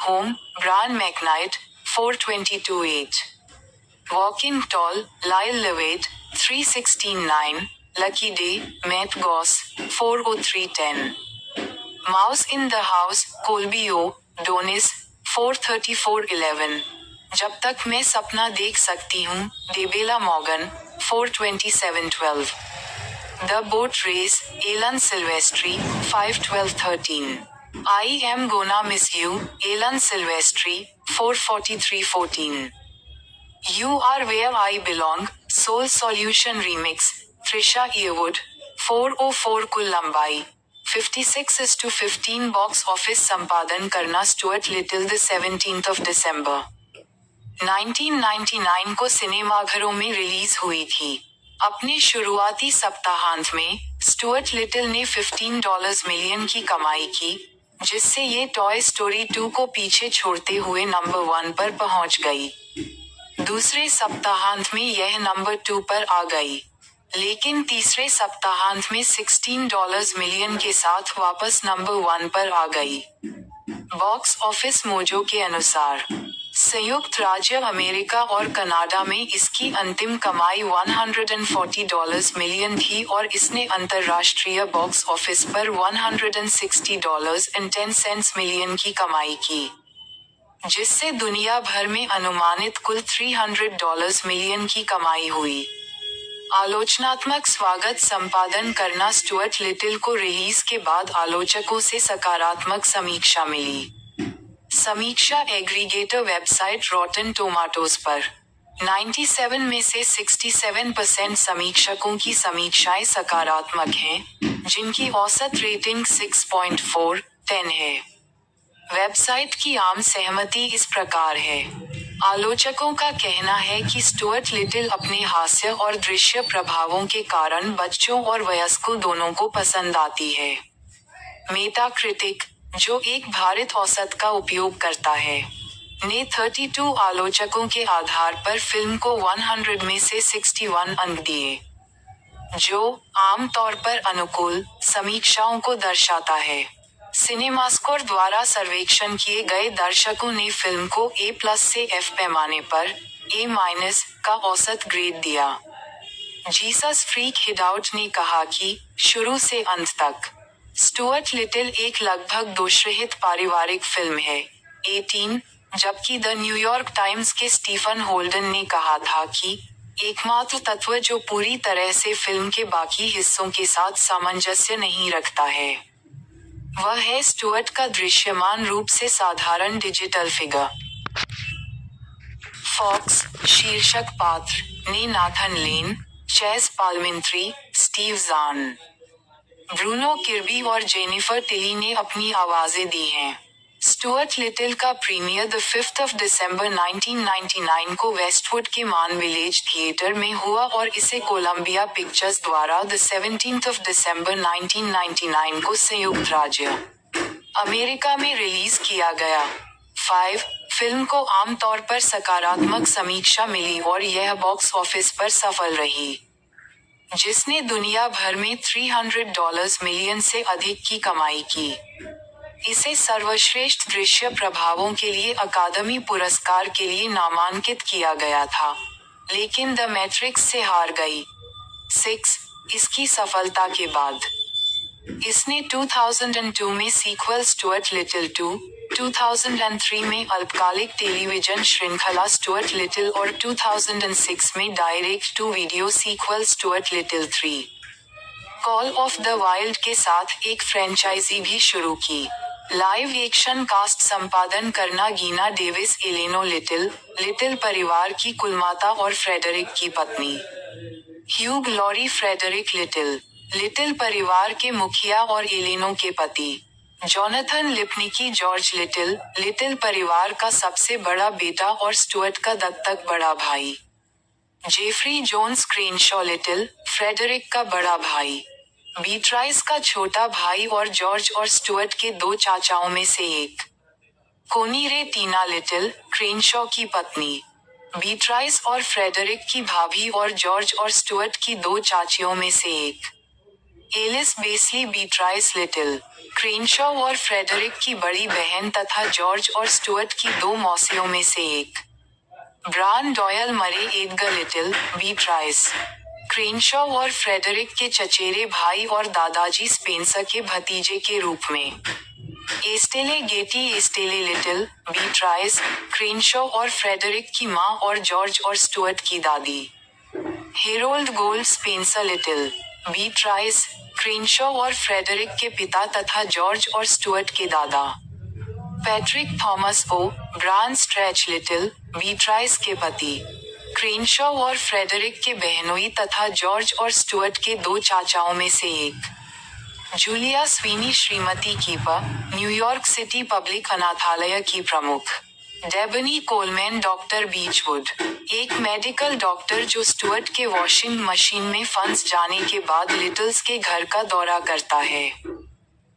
Home, Brian McKnight, 422-8. Walking Tall, Lyle Levitt, 316-9. Lucky Day, Matt Goss, 403-10. Mouse in the House, Colby O. Donis, 434-11. जब तक मैं सपना देख सकती हूँ, Debelah Morgan, 427-12. The Boat Race, Alan Silvestri, 512-13. I Am Gonna Miss You, Alan Silvestri, 443-14. You Are Where I Belong, Soul Solution Remix, Trisha Yearwood, 404. कुल लंबाई 56:15 बॉक्स ऑफिस संपादन करना Stuart Little the 17th of December 1999 को सिनेमाघरों में रिलीज हुई थी। अपने शुरुआती सप्ताहांत में स्टुअर्ट लिटिल ने $15 मिलियन की कमाई की, जिससे ये टॉय स्टोरी 2 को पीछे छोड़ते हुए नंबर 1 पर पहुंच गई। दूसरे सप्ताहांत में यह नंबर 2 पर आ गई, लेकिन तीसरे सप्ताहांत में $16 मिलियन के साथ वापस नंबर 1 पर आ गई। बॉक्स ऑफिस मोजो के अनुसार संयुक्त राज्य अमेरिका और कनाडा में इसकी अंतिम कमाई $140 मिलियन थी और इसने अंतर्राष्ट्रीय बॉक्स ऑफिस पर $160.10 मिलियन की कमाई की, जिससे दुनिया भर में अनुमानित कुल $300 मिलियन की कमाई हुई। आलोचनात्मक स्वागत संपादन करना स्टुअर्ट लिटिल को रिलीज के बाद आलोचकों से सकारात्मक समीक्षा मिली। समीक्षा एग्रीगेटर वेबसाइट रॉटन टोमाटोज पर 97 में से 67% समीक्षकों की समीक्षाएं सकारात्मक हैं, जिनकी औसत रेटिंग 6.4/10 है। वेबसाइट की आम सहमति इस प्रकार है। आलोचकों का कहना है कि स्टुअर्ट लिटिल अपने हास्य और दृश्य प्रभावों के कारण बच्चों और वयस्कों दोनों को पसंद आती है। मेटाक्रिटिक, जो एक भारित औसत का उपयोग करता है, ने 32 आलोचकों के आधार पर फिल्म को 100 में से 61 अंक दिए, जो आमतौर पर अनुकूल समीक्षाओं को दर्शाता है। सिनेमास्कोर द्वारा सर्वेक्षण किए गए दर्शकों ने फिल्म को A+ से F पैमाने पर A- का औसत ग्रेड दिया। जीसस फ्रीक हिडआउट ने कहा कि शुरू से अंत तक स्टुअर्ट लिटिल एक लगभग दोषरहित पारिवारिक फिल्म है। 18, जबकि द न्यूयॉर्क टाइम्स के स्टीफन होल्डन ने कहा था कि एकमात्र तत्व जो पूरी तरह से फिल्म के बाकी हिस्सों के साथ सामंजस्य नहीं रखता है, वह है स्टुअर्ट का दृश्यमान रूप से साधारण डिजिटल फिगर। फॉक्स, शीर्षक पात्र ने Nathan Lane, Chase Palminteri, Steve Zahn, Bruno Kirby और जेनिफर टिली ने अपनी आवाजें दी हैं। स्टुअर्ट लिटिल का premiere the 5th of December 1999 को वेस्टवुड के मान विलेज थिएटर में हुआ और इसे कोलंबिया पिक्चर्स द्वारा द 17th of December 1999 को संयुक्त राज्य अमेरिका में रिलीज किया गया। 5, फिल्म को आमतौर पर सकारात्मक समीक्षा मिली और यह बॉक्स ऑफिस पर सफल रही, जिसने दुनिया भर में $300 मिलियन से अधिक की कमाई की। इसे सर्वश्रेष्ठ दृश्य प्रभावों के लिए अकादमी पुरस्कार के लिए नामांकित किया गया था, लेकिन द मैट्रिक्स से हार गई। 6. इसकी सफलता के बाद इसने 2002 में सीक्वल स्टुअर्ट लिटिल 2, 2003 में अल्पकालिक टेलीविजन श्रृंखला स्टुअर्ट लिटिल और 2006 में direct to video sequel Stuart Little 3, call of the wild के साथ एक फ्रेंचाइजी भी शुरू की। लाइव एक्शन कास्ट संपादन करना गीना डेविस एलेनो लिटिल परिवार की कुलमाता और फ्रेडरिक की पत्नी। ह्यूग लॉरी फ्रेडरिक लिटिल परिवार के मुखिया और एलेनो के पति। जोनाथन लिपनिकी जॉर्ज लिटिल परिवार का सबसे बड़ा बेटा और स्टुअर्ट का दत्तक बड़ा भाई। जेफरी जोन्स क्रेनशॉ फ्रेडरिक का बड़ा भाई। बीट्राइस का छोटा भाई और जॉर्ज और स्टुअर्ट के 2 चाचाओं में से एक। कोनी रे टीना क्रेनशॉ की पत्नी। बीट्राइस और फ्रेडरिक की भाभी और जॉर्ज और स्टुअर्ट की 2 चाचियों में से एक। एलिस बेसली बीट्राइस क्रेनशॉ और फ्रेडरिक की बड़ी बहन तथा जॉर्ज और स्टुअर्ट की 2 मौसियों में से एक। ब्रान डॉयल मरे एडगर बीट्राइस, क्रेनशॉ और फ्रेडरिक के चचेरे भाई और दादाजी स्पेंसर के भतीजे के रूप में। एस्टेले गेटी एस्टेले बीट्राइस, क्रेनशॉ और फ्रेडरिक की मां और जॉर्ज और स्टुअर्ट की दादी। हेरोल्ड गोल्ड स्पेंसर बीट्राइस, क्रेनशॉ और फ्रेडरिक के पिता तथा जॉर्ज और स्टुअर्ट के दादा। पैट्रिक थॉमस ब्रान स्ट्रेच बीट्राइस के पति। क्रेनशॉ और फ्रेडरिक के बहनोई तथा जॉर्ज और स्टुअर्ट के 2 चाचाओं में से एक। Julia Sweeney Shrimati keeper, New York city public अनाथालय की प्रमुख। डेबनी कोलमैन डॉक्टर बीचवुड, एक मेडिकल डॉक्टर जो स्टुअर्ट के वॉशिंग मशीन में फंस जाने के बाद लिटिल्स के घर का दौरा करता है।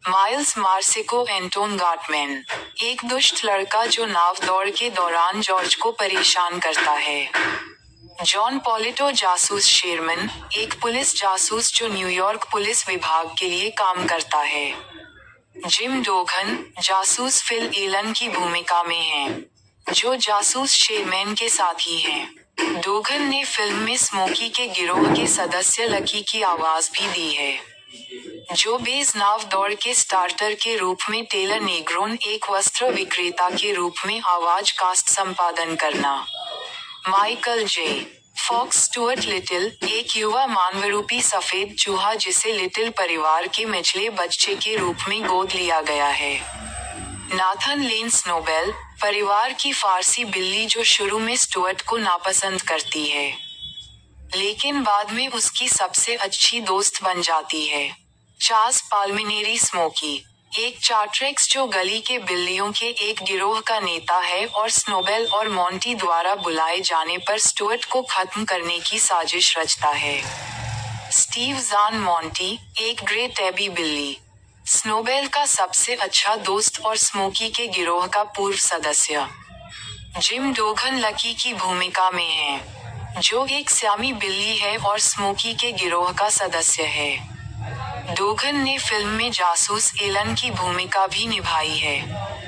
माइल्स मार्सिको एंटोन गाटमैन, एक दुष्ट लड़का जो नाव दौड़ के दौरान जॉर्ज को परेशान करता है। जॉन पॉलिटो जासूस शेरमन, एक पुलिस जासूस जो न्यूयॉर्क पुलिस विभाग के लिए काम करता है। जिम डोगन, जासूस फिल एलन की भूमिका में हैं, जो जासूस शेरमैन के साथी हैं। डोगन ने फिल्म में स्मोकी के गिरोह के सदस्य लकी की आवाज भी दी है। जो बेज नाव दौड़ के स्टार्टर के रूप में टेलर नेग्रोन, एक वस्त्र विक्रेता के रूप में आवाज कास्ट संपादन करना। माइकल जे फॉक्स स्टुअर्ट एक युवा मानवरूपी सफेद चूहा जिसे लिटिल परिवार के मिचले बच्चे के रूप में गोद लिया गया है। नाथन लेन स्नोबेल, परिवार की फारसी बिल्ली जो शुरू में स्टुअर्ट को नापसंद करती है, लेकिन बाद में उसकी सबसे अच्छी दोस्त बन जाती है। चार्ल्स पाल्मिनेरी स्मोकी, एक चार्ट्रेक्स जो गली के बिल्लियों के एक गिरोह का नेता है और स्नोबेल और मॉन्टी द्वारा बुलाए जाने पर स्टुअर्ट को खत्म करने की साजिश रचता है। स्टीव ज़ान मॉन्टी, एक ग्रे टैबी बिल्ली, स्नोबेल का सबसे अच्छा दोस्त और स्मोकी के गिरोह का पूर्व सदस्य। जिम डोगन लकी की भूमिका में है, जो एक स्यामी बिल्ली है और स्मोकी के गिरोह का सदस्य है। डोगन ने फिल्म में जासूस एलन की भूमिका भी निभाई है।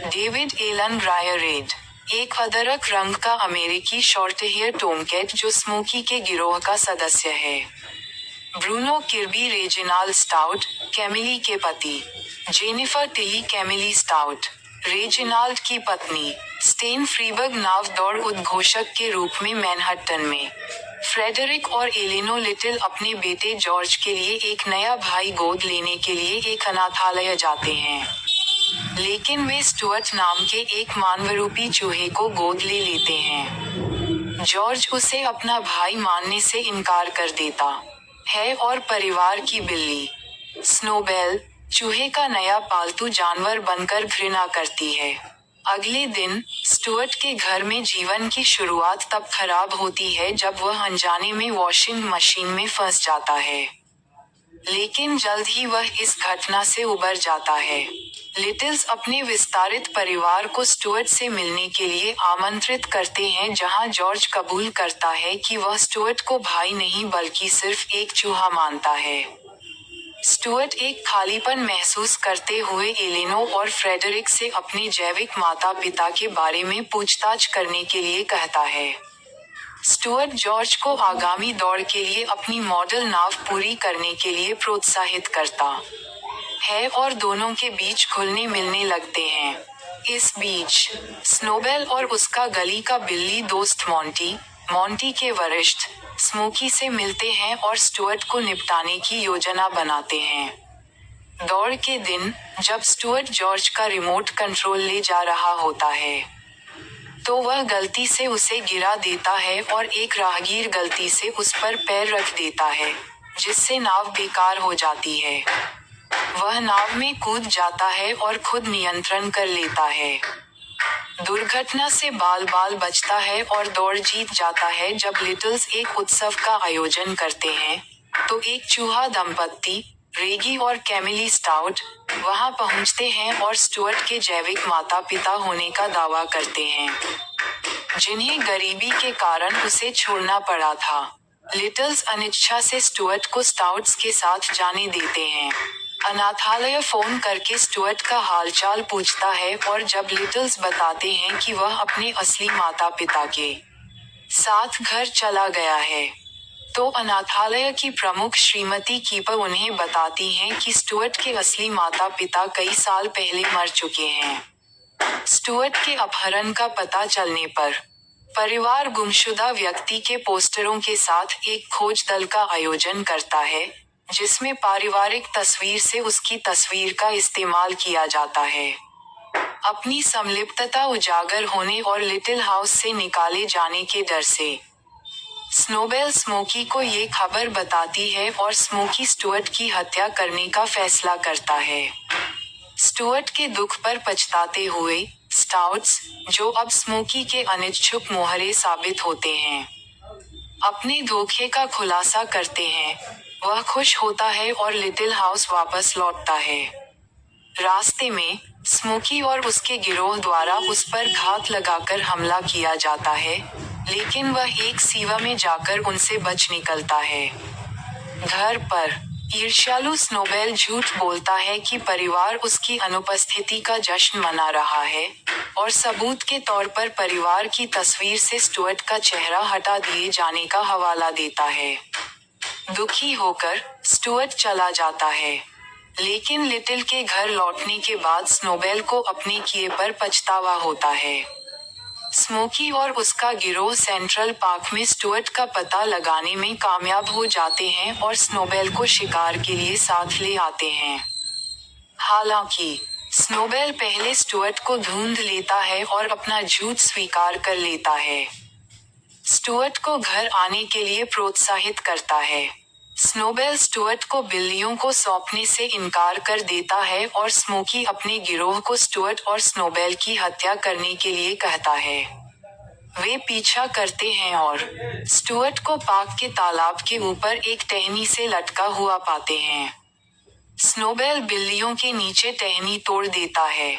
डेविड एलन ग्रायरेड, एक अदरक रंग का अमेरिकी शॉर्ट हेयर टोमकैट जो स्मोकी के गिरोह का सदस्य है। ब्रूनो किर्बी रेजिनाल्ड स्टाउट, कैमिली के पति। Jennifer Tilly Camillo stout, Reginald की पत्नी। स्टेन फ्रीबर्ग नाव दौड़ उद्घोषक के रूप में मैनहट्टन में। फ्रेडरिक और एलेनो लिटिल अपने बेटे जॉर्ज के लिए एक नया भाई गोद लेने के लिए एक अनाथालय जाते हैं, लेकिन वे स्टुअर्ट नाम के एक मानवरूपी चूहे को गोद ले लेते हैं। जॉर्ज उसे अपना भाई मानने से इनकार कर देता है और परिवार की बिल्ली स्नोबेल, चूहे का नया पालतू जानवर बनकर घृणा करती है। अगले दिन स्टुअर्ट के घर में जीवन की शुरुआत तब खराब होती है जब वह अनजाने में वॉशिंग मशीन में फंस जाता है, लेकिन जल्द ही वह इस घटना से उबर जाता है। लिटिल्स अपने विस्तारित परिवार को स्टुअर्ट से मिलने के लिए आमंत्रित करते हैं, जहां जॉर्ज कबूल करता है कि वह स्टुअर्ट को भाई नहीं बल्कि सिर्फ एक चूहा मानता है। स्टुअर्ट एक खालीपन महसूस करते हुए एलेनो और फ्रेडरिक से अपने जैविक माता पिता के बारे में पूछताछ करने के लिए कहता है। स्टुअर्ट जॉर्ज को आगामी दौड़ के लिए अपनी मॉडल नाव पूरी करने के लिए प्रोत्साहित करता है और दोनों के बीच घुलने मिलने लगते हैं। इस बीच स्नोबेल और उसका गली का बिल्ली दोस्त मॉन्टी के वरिष्ठ स्मोकी से मिलते हैं और स्टुअर्ट को निपटाने की योजना बनाते हैं। दौड़ के दिन जब स्टुअर्ट जॉर्ज का रिमोट कंट्रोल ले जा रहा होता है तो वह गलती से उसे गिरा देता है और एक राहगीर गलती से उस पर पैर रख देता है, जिससे नाव बेकार हो जाती है। वह नाव में कूद जाता है और खुद नियंत्रण कर लेता है। दुर्घटना से बाल बाल बचता है और दौड़ जीत जाता है। जब लिटिल्स एक उत्सव का आयोजन करते हैं तो एक चूहा दंपत्ति रेगी और कैमिली स्टाउट वहां पहुंचते हैं और स्टुअर्ट के जैविक माता पिता होने का दावा करते हैं, जिन्हें गरीबी के कारण उसे छोड़ना पड़ा था। लिटिल्स अनिच्छा से स्टुअर्ट को स्टाउट्स के साथ जाने देते हैं। अनाथालय फोन करके स्टुअर्ट का हालचाल पूछता है और जब लिटिल्स बताते हैं कि वह अपने असली माता पिता के साथ घर चला गया है तो अनाथालय की प्रमुख श्रीमती कीपर उन्हें बताती हैं कि स्टुअर्ट के असली माता पिता कई साल पहले मर चुके हैं। स्टुअर्ट के अपहरण का पता चलने पर परिवार गुमशुदा व्यक्ति के पोस्टरों के साथ एक खोज दल का आयोजन करता है, जिसमें पारिवारिक तस्वीर से उसकी तस्वीर का इस्तेमाल किया जाता है। अपनी संलिप्तता उजागर होने और लिटिल हाउस से निकाले जाने के डर से स्नोबेल स्मोकी को ये खबर बताती है और स्मोकी स्टुअर्ट की हत्या करने का फैसला करता है। स्टुअर्ट के दुख पर पछताते हुए स्टाउट्स, जो अब स्मोकी के अनिच्छुक मोहरे साबित होते हैं, अपने धोखे का खुलासा करते हैं। वह खुश होता है और लिटिल हाउस वापस लौटता है। रास्ते में स्मोकी और उसके गिरोह द्वारा उस पर घात लगाकर हमला किया जाता है, लेकिन वह एक सीवा में जाकर उनसे बच निकलता है। घर पर ईर्ष्यालु स्नोबेल झूठ बोलता है कि परिवार उसकी अनुपस्थिति का जश्न मना रहा है और सबूत के तौर पर परिवार की तस्वीर से स्टुअर्ट का चेहरा हटा दिए जाने का हवाला देता है। दुखी होकर स्टुअर्ट चला जाता है, लेकिन लिटिल के घर लौटने के बाद स्नोबेल को अपने किए पर पछतावा होता है। स्मोकी और उसका गिरोह सेंट्रल पार्क में स्टुअर्ट का पता लगाने में कामयाब हो जाते हैं और स्नोबेल को शिकार के लिए साथ ले आते हैं। हालांकि स्नोबेल पहले स्टुअर्ट को ढूंढ लेता है और अपना झूठ स्वीकार कर लेता है। स्टुअर्ट को घर आने के लिए प्रोत्साहित करता है। स्नोबेल स्टुअर्ट को बिल्लियों को सौंपने से इनकार कर देता है और स्मोकी अपने गिरोह को स्टुअर्ट और स्नोबेल की हत्या करने के लिए कहता है। वे पीछा करते हैं और स्टुअर्ट को पार्क के तालाब के ऊपर एक टहनी से लटका हुआ पाते हैं। स्नोबेल बिल्लियों के नीचे टहनी तोड़ देता है,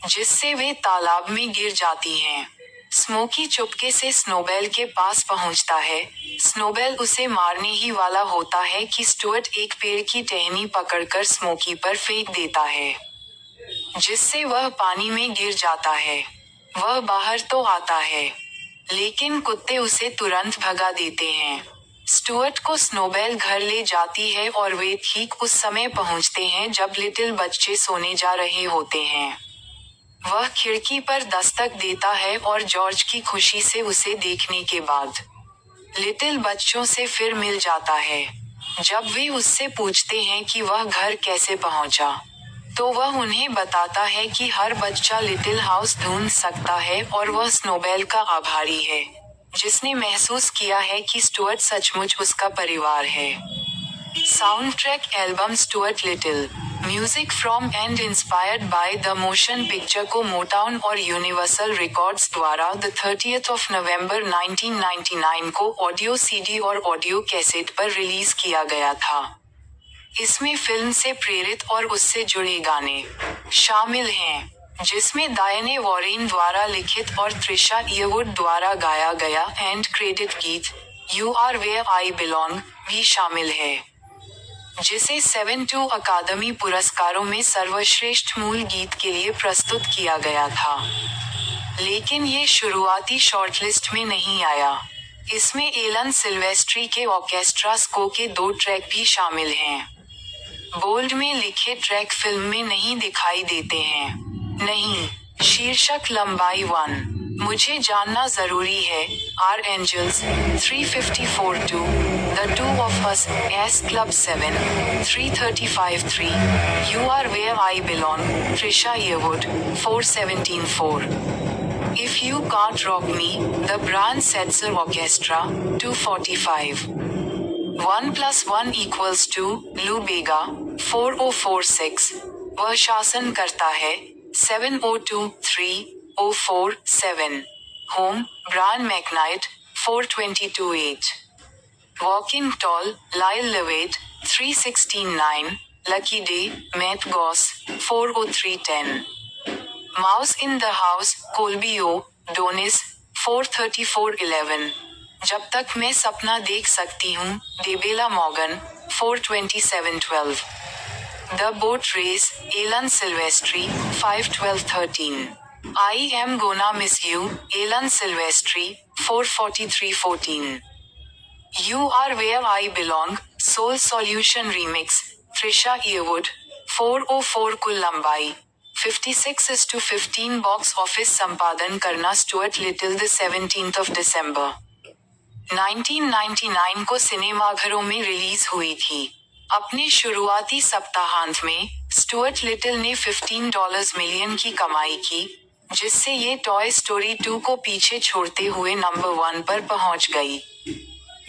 जिससे वे तालाब में गिर जाती हैं। स्मोकी चुपके से स्नोबेल के पास पहुंचता है। स्नोबेल उसे मारने ही वाला होता है कि स्टुअर्ट एक पेड़ की टहनी पकड़कर स्मोकी पर फेंक देता है, जिससे वह पानी में गिर जाता है। वह बाहर तो आता है, लेकिन कुत्ते उसे तुरंत भगा देते हैं। स्टुअर्ट को स्नोबेल घर ले जाती है और वे ठीक उस समय पहुंचते हैं जब लिटिल बच्चे सोने जा रहे होते हैं। वह खिड़की पर दस्तक देता है और जॉर्ज की खुशी से उसे देखने के बाद लिटिल बच्चों से फिर मिल जाता है। जब वे उससे पूछते हैं कि वह घर कैसे पहुंचा, तो वह उन्हें बताता है कि हर बच्चा लिटिल हाउस ढूंढ सकता है और वह स्नोबेल का आभारी है, जिसने महसूस किया है कि स्टुअर्ट सचमुच उसका परिवार है। Sound track album Stuart little, music from and inspired by the motion picture को मोटाउन और यूनिवर्सल रिकॉर्ड्स द्वारा द 30 नवंबर 1999 को ऑडियो सीडी और ऑडियो कैसेट पर रिलीज किया गया था। इसमें फिल्म से प्रेरित और उससे जुड़े गाने शामिल हैं, जिसमें डायने वॉरेन द्वारा लिखित और त्रिशा ईयरवुड द्वारा गाया गया एंड क्रेडिट गीत you are where I belong भी शामिल है, जिसे 7 अकादमी पुरस्कारों में सर्वश्रेष्ठ मूल गीत के लिए प्रस्तुत किया गया था, लेकिन ये शुरुआती शॉर्टलिस्ट में नहीं आया। इसमें एलन सिल्वेस्ट्री के ऑर्केस्ट्रा स्कोर के 2 ट्रैक भी शामिल हैं। बोल्ड में लिखे ट्रैक फिल्म में नहीं दिखाई देते हैं। नहीं। शीर्षक लंबाई 1। मुझे जानना जरूरी है। Are angels 354-2 the two of us S Club 7 335-3 you are where I belong Trisha Yearwood 417-4 if you can't rock me the Brand Setzer Orchestra 245 1+1 = 2 लू बेगा 4046 वह शासन करता है 702-3-047 home Brand McKnight 422-8 walking tall Lyle Lovett 316-9 lucky day Math Goss 403-10 mouse in the house Colbio Donis 434-11 जब तक मैं सपना देख सकती हूँ Debelah Morgan 427-12 the boat race Alan Silvestri 512-13 I am gonna miss you Alan Silvestri 443-14 you are where I belong soul solution remix Trisha Yearwood 404 कुल लंबाई 56:15 बॉक्स ऑफिस संपादन करना स्टुअर्ट लिटिल द 17th दिसंबर 1999 को सिनेमाघरों में रिलीज हुई थी। अपने शुरुआती सप्ताहांत में स्टुअर्ट लिटिल ने $15 मिलियन की कमाई की, जिससे ये टॉय स्टोरी 2 को पीछे छोड़ते हुए नंबर 1 पर पहुंच गई।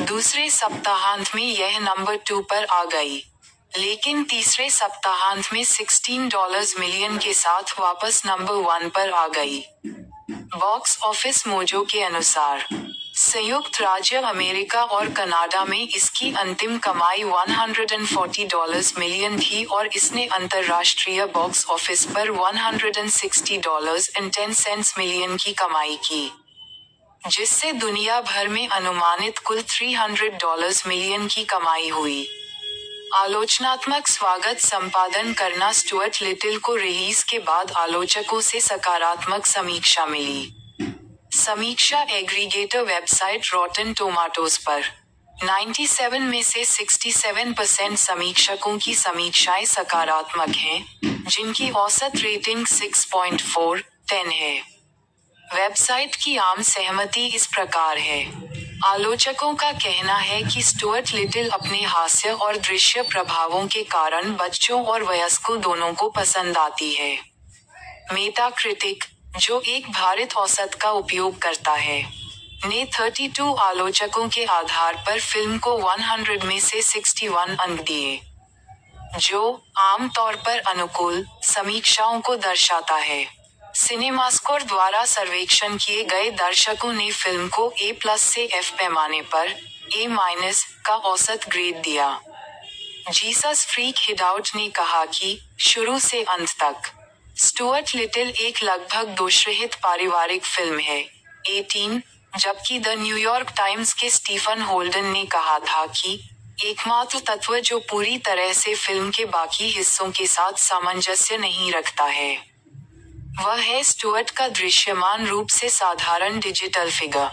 दूसरे सप्ताहांत में यह नंबर 2 पर आ गई, लेकिन तीसरे सप्ताहांत में $16 मिलियन के साथ वापस नंबर 1 पर आ गई। बॉक्स ऑफिस मोजो के अनुसार संयुक्त राज्य अमेरिका और कनाडा में इसकी अंतिम कमाई $140 मिलियन थी और इसने अंतर्राष्ट्रीय बॉक्स ऑफिस पर $160.10 मिलियन की कमाई की, जिससे दुनिया भर में अनुमानित कुल $300 मिलियन की कमाई हुई। आलोचनात्मक स्वागत संपादन करना स्टुअर्ट लिटिल को रिलीज के बाद आलोचकों से सकारात्मक समीक्षा मिली। समीक्षा एग्रीगेटर वेबसाइट रॉटन टोमाटोज पर 97 में से 67% समीक्षकों की समीक्षाएं सकारात्मक हैं, जिनकी औसत रेटिंग 6.4/10 है। वेबसाइट की आम सहमति इस प्रकार है। आलोचकों का कहना है कि स्टुअर्ट लिटिल अपने हास्य और दृश्य प्रभावों के कारण बच्चों और वयस्कों दोनों को पसंद आती है। मेटाक्रिटिक, जो एक भारित औसत का उपयोग करता है, ने 32 आलोचकों के आधार पर फिल्म को 100 में से 61 अंक दिए, जो आमतौर पर अनुकूल समीक्षाओं को दर्शाता है। सिनेमास्कोर द्वारा सर्वेक्षण किए गए दर्शकों ने फिल्म को A+ से F पैमाने पर A- का औसत ग्रेड दिया। जीसस फ्रीक हिडाउट ने कहा कि शुरू से अंत तक स्टुअर्ट लिटिल एक लगभग दोषरहित पारिवारिक फिल्म है। 18, जबकि द न्यूयॉर्क टाइम्स के स्टीफन होल्डन ने कहा था कि एकमात्र तत्व जो पूरी तरह से फिल्म के बाकी हिस्सों के साथ सामंजस्य नहीं रखता है, वह है स्टुअर्ट का दृश्यमान रूप से साधारण डिजिटल फिगर।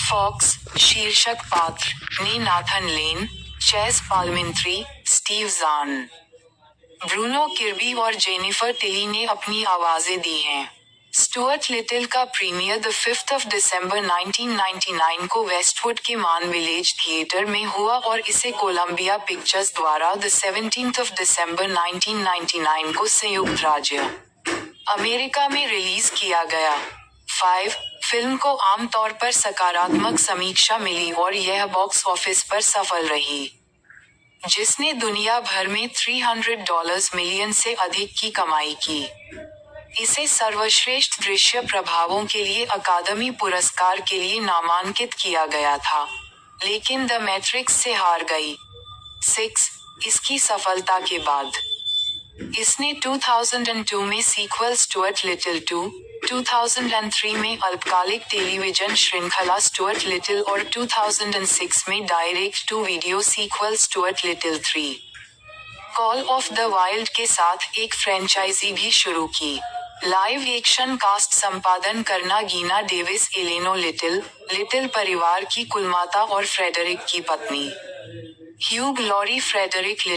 फॉक्स शीर्षक पात्र ने Nathan Lane, Chase Palminteri, Steve Zahn, Bruno Kirby और जेनिफर टिली ने अपनी आवाजें दी हैं। स्टुअर्ट लिटिल का प्रीमियर द 5 दिसंबर 1999 को वेस्टवुड के मान विलेज थिएटर में हुआ और इसे कोलंबिया पिक्चर्स द्वारा द 17 दिसंबर 1999 को संयुक्त राज्य अमेरिका में रिलीज किया गया। 5, फिल्म को आमतौर पर सकारात्मक समीक्षा मिली और यह बॉक्स ऑफिस पर सफल रही, जिसने दुनिया भर में $300 मिलियन से अधिक की कमाई की। इसे सर्वश्रेष्ठ दृश्य प्रभावों के लिए अकादमी पुरस्कार के लिए नामांकित किया गया था, लेकिन द मैट्रिक्स से हार गई। 6, इसकी सफलता के बाद इसने 2002 में सीक्वल स्टुअर्ट लिटिल 2, 2003 में अल्पकालिक टेलीविजन श्रृंखला स्टुअर्ट लिटिल और 2006 में direct to video sequel Stuart Little 3, call of the wild के साथ एक फ्रेंचाइजी भी शुरू की। लाइव एक्शन कास्ट संपादन करना गीना डेविस एलेनो लिटिल परिवार की कुलमाता और फ्रेडरिक की पत्नी। ह्यूग लॉरी फ्रेडरिक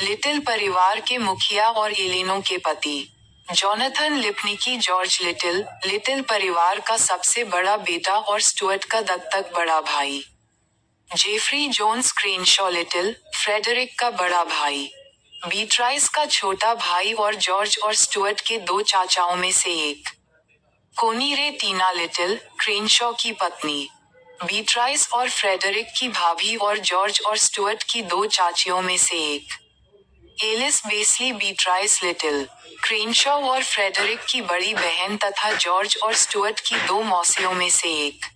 लिटिल परिवार के मुखिया और एलेनो के पति। जोनाथन लिपनिकी जॉर्ज लिटिल परिवार का सबसे बड़ा बेटा और स्टुअर्ट का दत्तक बड़ा भाई। जेफरी जोन्स क्रेनशॉ फ्रेडरिक का बड़ा भाई। बीट्राइस का छोटा भाई और जॉर्ज और स्टुअर्ट के दो चाचाओं में से एक। कोनी रे टीना क्रेनशॉ की पत्नी। बीट्राइस और फ्रेडरिक की भाभी और जॉर्ज और स्टुअर्ट की दो चाचियों में से एक। एलिस बेसली बीट्राइस क्रेनशॉ और फ्रेडरिक की बड़ी बहन तथा जॉर्ज और स्टुअर्ट की दो मौसियों में से एक।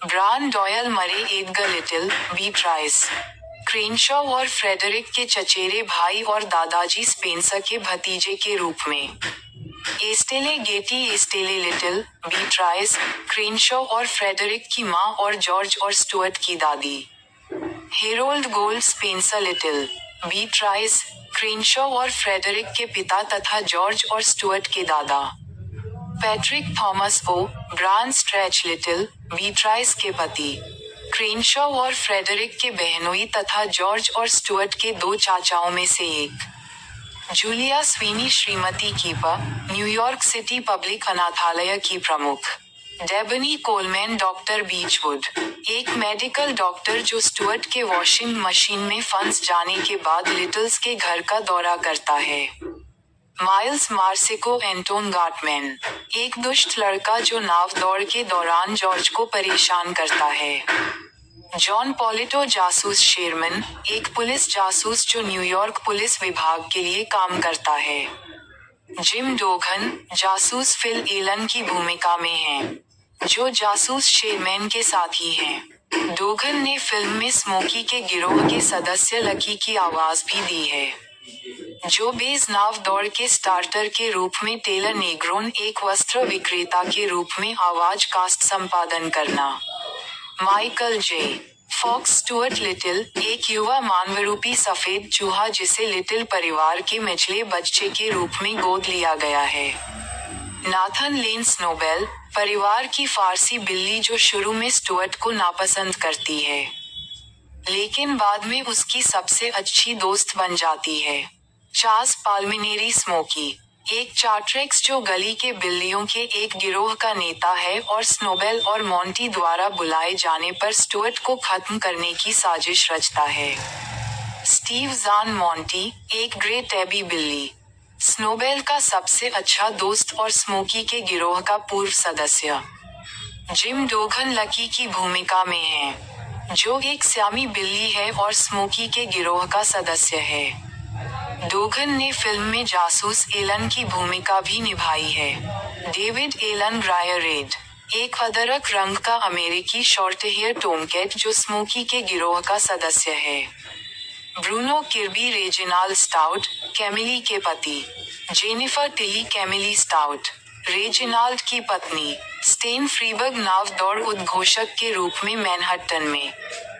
ब्रान डॉयल मरे एडगर बीट्राइस, क्रेनशॉ और फ्रेडरिक के चचेरे भाई और दादाजी स्पेंसर के भतीजे के रूप में। एस्टेले गेटी बीट्राइस, क्रेनशॉ और फ्रेडरिक की मां और जॉर्ज और स्टुअर्ट की दादी। हेरोल्ड गोल्ड स्पेंसर बीट्राइस, क्रेनशॉ और फ्रेडरिक के पिता तथा जॉर्ज और स्टुअर्ट के दादा। पैट्रिक थॉमस ब्रान स्ट्रेच बीट्राइस के पति। क्रेनशॉ और फ्रेडरिक के बहनोई तथा जॉर्ज और स्टुअर्ट के दो चाचाओं में से एक। Julia Sweeney Shrimati keeper, New York city public अनाथालय की प्रमुख। डेबनी कोलमैन डॉक्टर बीचवुड, एक मेडिकल डॉक्टर जो स्टुअर्ट के वॉशिंग मशीन में फंस जाने के बाद लिटिल्स के घर का दौरा करता है। माइल्स मार्सिको एंटोन गाटमैन, एक दुष्ट लड़का जो नाव दौड़ के दौरान जॉर्ज को परेशान करता है। जॉन पॉलिटो जासूस शेरमन, एक पुलिस जासूस जो न्यूयॉर्क पुलिस विभाग के लिए काम करता है। जिम डोगन, जासूस फिल एलन की भूमिका में हैं, जो जासूस शेरमैन के साथी हैं। डोगन ने फिल्म में स्मोकी के गिरोह के सदस्य लकी की आवाज भी दी है। जो बेज नाव दौड़ के स्टार्टर के रूप में टेलर नेग्रोन, एक वस्त्र विक्रेता के रूप में आवाज कास्ट संपादन करना। माइकल जे फॉक्स स्टुअर्ट एक युवा मानवरूपी सफेद चूहा जिसे लिटिल परिवार के मिचले बच्चे के रूप में गोद लिया गया है। नाथन लेन स्नोबेल, परिवार की फारसी बिल्ली जो शुरू में स्टुअर्ट को नापसंद करती है, लेकिन बाद में उसकी सबसे अच्छी दोस्त बन जाती है। चार्ल्स पाल्मिनेरी स्मोकी, एक चार्ट्रेक्स जो गली के बिल्लियों के एक गिरोह का नेता है और स्नोबेल और मॉन्टी द्वारा बुलाए जाने पर स्टुअर्ट को खत्म करने की साजिश रचता है। स्टीव ज़ान मॉन्टी, एक ग्रे टैबी बिल्ली, स्नोबेल का सबसे अच्छा दोस्त और स्मोकी के गिरोह का पूर्व सदस्य। जिम डोगन लकी की भूमिका में है, जो एक स्यामी बिल्ली है और स्मोकी के गिरोह का सदस्य है। डोगन ने फिल्म में जासूस एलन की भूमिका भी निभाई है। डेविड एलन ग्रायर एक अदरक रंग का अमेरिकी शॉर्ट हेयर टोमकैट जो स्मोकी के गिरोह का सदस्य है। ब्रूनो किर्बी रेजिनाल्ड स्टाउट, कैमिली के पति। Jennifer Tilly Camillo stout, Reginald की पत्नी। स्टेन फ्रीबर्ग नाव दौड़ उद्घोषक के रूप में मैनहट्टन में।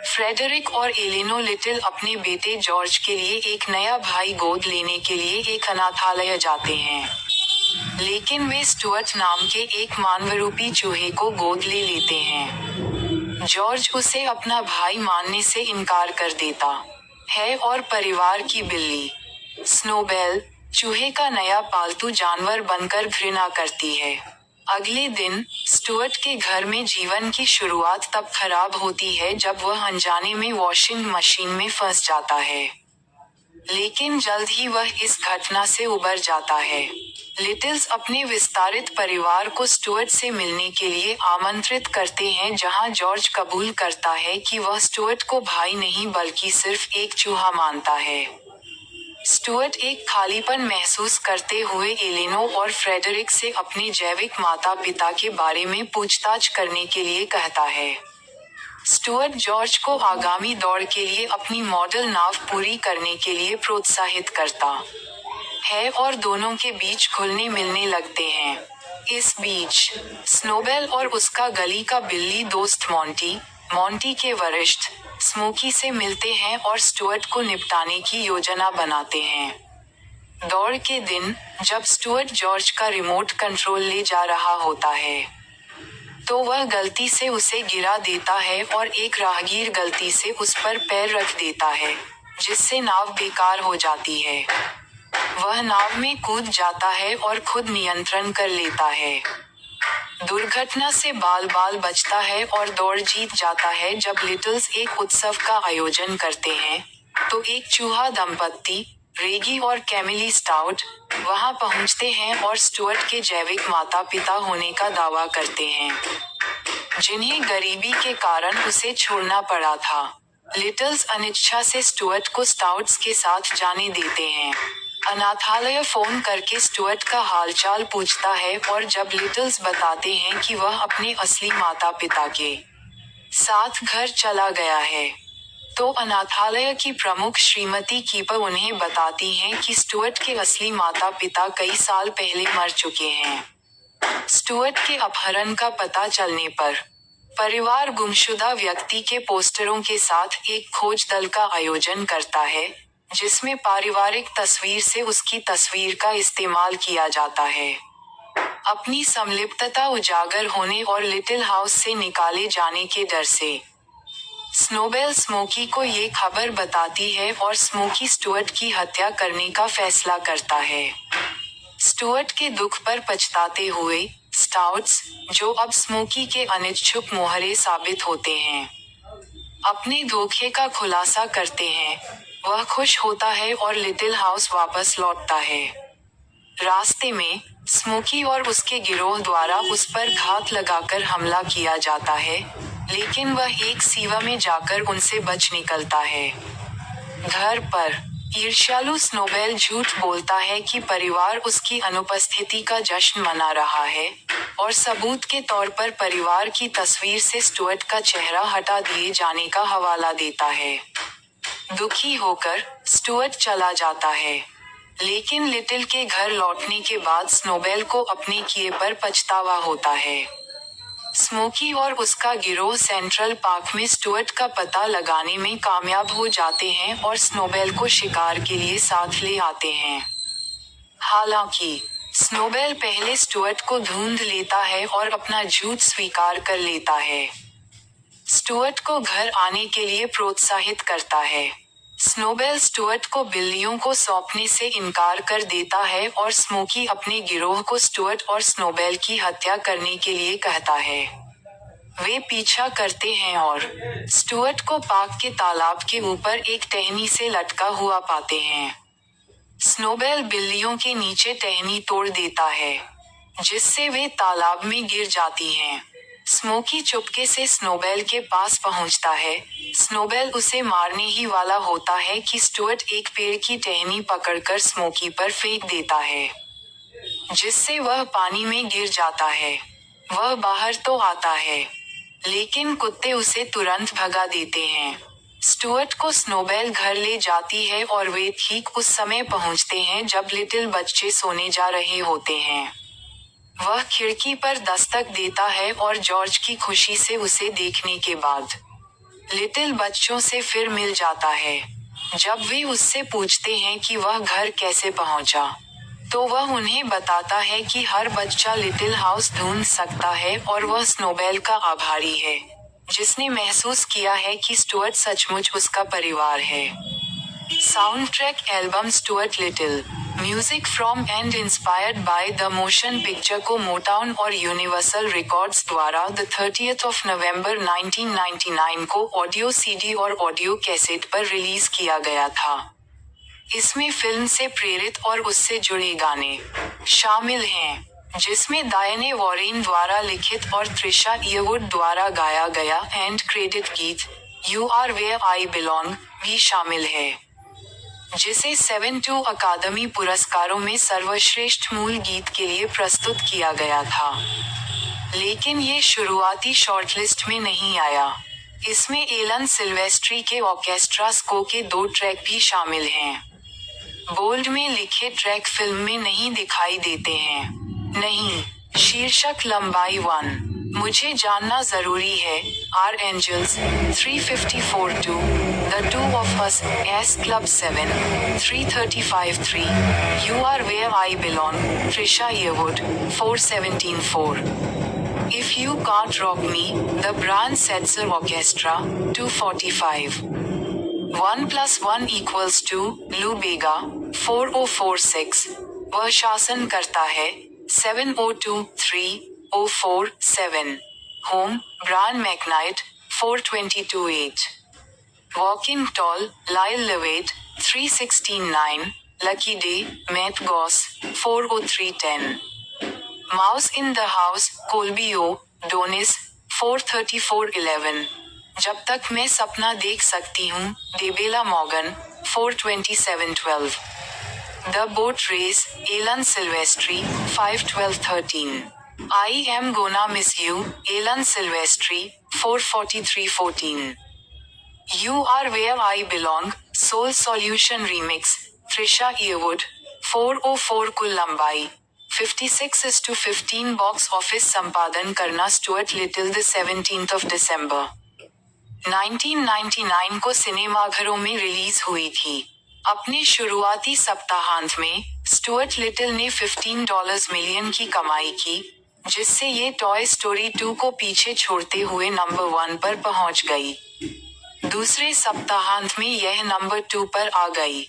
फ्रेडरिक और एलेनो अपने बेटे जॉर्ज के लिए एक नया भाई गोद लेने के लिए एक अनाथालय जाते हैं, लेकिन वे स्टुअर्ट नाम के एक मानवरूपी चूहे को गोद ले लेते हैं। जॉर्ज उसे अपना भाई मानने से इनकार कर देता है और परिवार की बिल्ली स्नोबेल, चूहे का नया पालतू जानवर बनकर घृणा करती है। अगले दिन स्टुअर्ट के घर में जीवन की शुरुआत तब खराब होती है जब वह अनजाने में वॉशिंग मशीन में फंस जाता है, लेकिन जल्द ही वह इस घटना से उबर जाता है। लिटिल्स अपने विस्तारित परिवार को स्टुअर्ट से मिलने के लिए आमंत्रित करते हैं, जहां जॉर्ज कबूल करता है कि वह स्टुअर्ट को भाई नहीं बल्कि सिर्फ एक चूहा मानता है। स्टुअर्ट एक खालीपन महसूस करते हुए एलेनो और फ्रेडरिक से अपने जैविक माता पिता के बारे में पूछताछ करने के लिए कहता है। स्टुअर्ट जॉर्ज को आगामी दौड़ के लिए अपनी मॉडल नाव पूरी करने के लिए प्रोत्साहित करता है और दोनों के बीच घुलने मिलने लगते हैं। इस बीच स्नोबेल और उसका गली का बिल्ली दोस्त मॉन्टी के वरिष्ठ स्मोकी से मिलते हैं और स्टुअर्ट को निपटाने की योजना बनाते हैं। दौड़ के दिन, जब स्टुअर्ट जॉर्ज का रिमोट कंट्रोल ले जा रहा होता है, तो वह गलती से उसे गिरा देता है और एक राहगीर गलती से उस पर पैर रख देता है, जिससे नाव बेकार हो जाती है। वह नाव में कूद जाता है और खुद नियंत्रण कर लेता है। दुर्घटना से बाल बाल बचता है और दौड़ जीत जाता है। जब लिटिल्स एक उत्सव का आयोजन करते हैं, तो एक चूहा दंपत्ति, रेगी और कैमिली स्टाउट, वहां पहुंचते हैं और स्टुअर्ट के जैविक माता पिता होने का दावा करते हैं, जिन्हें गरीबी के कारण उसे छोड़ना पड़ा था। लिटिल्स अनिच्छा से स्टुअर्ट को स्टाउट्स के साथ जाने देते हैं। अनाथालय फोन करके स्टुअर्ट का हालचाल पूछता है और जब लिटिल्स बताते हैं कि वह अपने असली माता पिता के साथ घर चला गया है, तो अनाथालय की प्रमुख श्रीमती कीपर उन्हें बताती हैं कि स्टुअर्ट के असली माता पिता कई साल पहले मर चुके हैं। स्टुअर्ट के अपहरण का पता चलने पर परिवार गुमशुदा व्यक्ति के पोस्टरों के साथ एक खोज दल का आयोजन करता है, जिसमें पारिवारिक तस्वीर से उसकी तस्वीर का इस्तेमाल किया जाता है। अपनी संलिप्तता उजागर होने और लिटिल हाउस से निकाले जाने के डर से स्नोबेल स्मोकी को ये खबर बताती है और स्मोकी स्टुअर्ट की हत्या करने का फैसला करता है। स्टुअर्ट के दुख पर पछताते हुए, स्टाउट्स, जो अब स्मोकी के अनिच्छुक मोहरे साबित होते हैं, अपने धोखे का खुलासा करते हैं। वह खुश होता है और लिटिल हाउस वापस लौटता है। रास्ते में, स्मोकी और उसके गिरोह द्वारा उस पर घात लगाकर हमला किया जाता है, लेकिन वह एक सीवा में जाकर उनसे बच निकलता है। घर पर, ईर्ष्यालु स्नोबेल झूठ बोलता है कि परिवार उसकी अनुपस्थिति का जश्न मना रहा है, और सबूत के तौर पर परिवार की तस्वीर से स्टुअर्ट का चेहरा हटा दिए जाने का हवाला देता है। दुखी होकर, स्टुअर्ट चला जाता है, लेकिन लिटिल के घर लौटने के बाद स्नोबेल को अपने किए पर पछतावा होता है। स्मोकी और उसका गिरोह सेंट्रल पार्क में स्टुअर्ट का पता लगाने में कामयाब हो जाते हैं और स्नोबेल को शिकार के लिए साथ ले आते हैं। हालांकि, स्नोबेल पहले स्टुअर्ट को ढूंढ लेता है और अपना झूठ स्वीकार कर लेता है। स्टुअर्ट को घर आने के लिए प्रोत्साहित करता है। स्नोबेल स्टुअर्ट को बिल्लियों को सौंपने से इनकार कर देता है और स्मोकी अपने गिरोह को स्टुअर्ट और स्नोबेल की हत्या करने के लिए कहता है। वे पीछा करते हैं और स्टुअर्ट को पार्क के तालाब के ऊपर एक टहनी से लटका हुआ पाते हैं। स्नोबेल बिल्लियों के नीचे टहनी तोड़ देता है, जिससे वे तालाब में गिर जाती हैं। स्मोकी चुपके से स्नोबेल के पास पहुंचता है। स्नोबेल उसे मारने ही वाला होता है कि स्टुअर्ट एक पेड़ की टहनी पकड़कर स्मोकी पर फेंक देता है, जिससे वह पानी में गिर जाता है। वह बाहर तो आता है, लेकिन कुत्ते उसे तुरंत भगा देते हैं। स्टुअर्ट को स्नोबेल घर ले जाती है और वे ठीक उस समय पहुंचते हैं जब लिटिल बच्चे सोने जा रहे होते हैं। वह खिड़की पर दस्तक देता है और जॉर्ज की खुशी से उसे देखने के बाद लिटिल बच्चों से फिर मिल जाता है। जब वे उससे पूछते हैं कि वह घर कैसे पहुंचा, तो वह उन्हें बताता है कि हर बच्चा लिटिल हाउस ढूंढ सकता है और वह स्नोबेल का आभारी है, जिसने महसूस किया है कि स्टुअर्ट सचमुच उसका परिवार है। Sound track album Stuart little, music from and inspired by the motion picture को मोटाउन और यूनिवर्सल रिकॉर्ड्स द्वारा द 30th नवंबर 1999 को ऑडियो सीडी और ऑडियो कैसेट पर रिलीज किया गया था। इसमें फिल्म से प्रेरित और उससे जुड़े गाने शामिल हैं, जिसमें डायने वॉरेन द्वारा लिखित और त्रिशा ईयरवुड द्वारा गाया गया एंड क्रेडिट गीत you are where I belong भी शामिल है, जिसे 72 अकादमी पुरस्कारों में सर्वश्रेष्ठ मूल गीत के लिए प्रस्तुत किया गया था, लेकिन ये शुरुआती शॉर्टलिस्ट में नहीं आया। इसमें एलन सिल्वेस्ट्री के ऑर्केस्ट्रा स्को के 2 ट्रैक भी शामिल हैं। बोल्ड में लिखे ट्रैक फिल्म में नहीं दिखाई देते हैं। नहीं, शीर्षक लंबाई 1 मुझे जानना जरूरी है, Our Angels, 354-2, The Two of Us, S Club 7, 335-3, You Are Where I Belong, Trisha Yearwood, 417-4. If You Can't Rock Me, The Brand Setzer Orchestra, 245. 1 + 1 = 2, Lou Bega, 4046. वह शासन करता है, 7023047. Home, Brian McKnight, 4228. Walking Tall, Lyle Levitt, 316-9. Lucky Day, Matt Goss, 40310. Mouse in the House, Colby O, Donis, 43411. जब तक मैं सपना देख सकती हूँ, Debelah Morgan, 42712. The Boat Race, Alan Silvestri, 51213. I Am Gonna Miss You, Alan Silvestri, 44314. You Are Where I Belong, Soul Solution Remix, Trisha Yearwood, 404. कुल लंबाई 56:15 बॉक्स ऑफिस संपादन करना Stuart Little the 17th of December 1999 को सिनेमाघरों में रिलीज हुई थी। अपने शुरुआती सप्ताहांत में स्टुअर्ट लिटिल ने $15 मिलियन की कमाई की, जिससे ये टॉय स्टोरी 2 को पीछे छोड़ते हुए नंबर 1 पर पहुंच गई। दूसरे सप्ताहांत में यह नंबर 2 पर आ गई,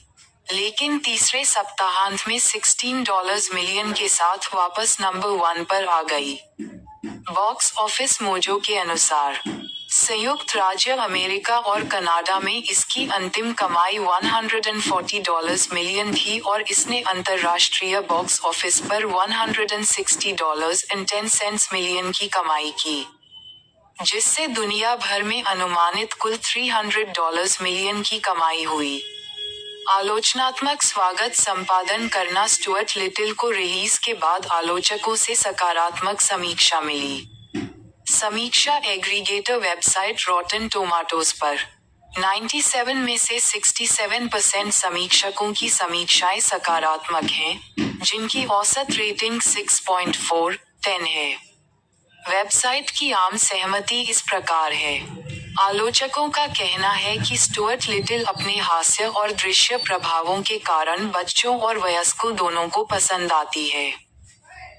लेकिन तीसरे सप्ताहांत में $16 मिलियन के साथ वापस नंबर 1 पर आ गई। बॉक्स ऑफिस मोजो के अनुसार संयुक्त राज्य अमेरिका और कनाडा में इसकी अंतिम कमाई $140 मिलियन थी और इसने अंतर्राष्ट्रीय बॉक्स ऑफिस पर $160.10 मिलियन की कमाई की, जिससे दुनिया भर में अनुमानित कुल $300 मिलियन की कमाई हुई। आलोचनात्मक स्वागत संपादन करना स्टुअर्ट लिटिल को रिलीज के बाद आलोचकों से सकारात्मक समीक्षा मिली। समीक्षा एग्रीगेटर वेबसाइट रॉटन टोमाटोज पर 97 में से 67% समीक्षकों की समीक्षाएं सकारात्मक हैं, जिनकी औसत रेटिंग 6.4/10 है। वेबसाइट की आम सहमति इस प्रकार है। आलोचकों का कहना है कि स्टुअर्ट लिटिल अपने हास्य और दृश्य प्रभावों के कारण बच्चों और वयस्कों दोनों को पसंद आती है।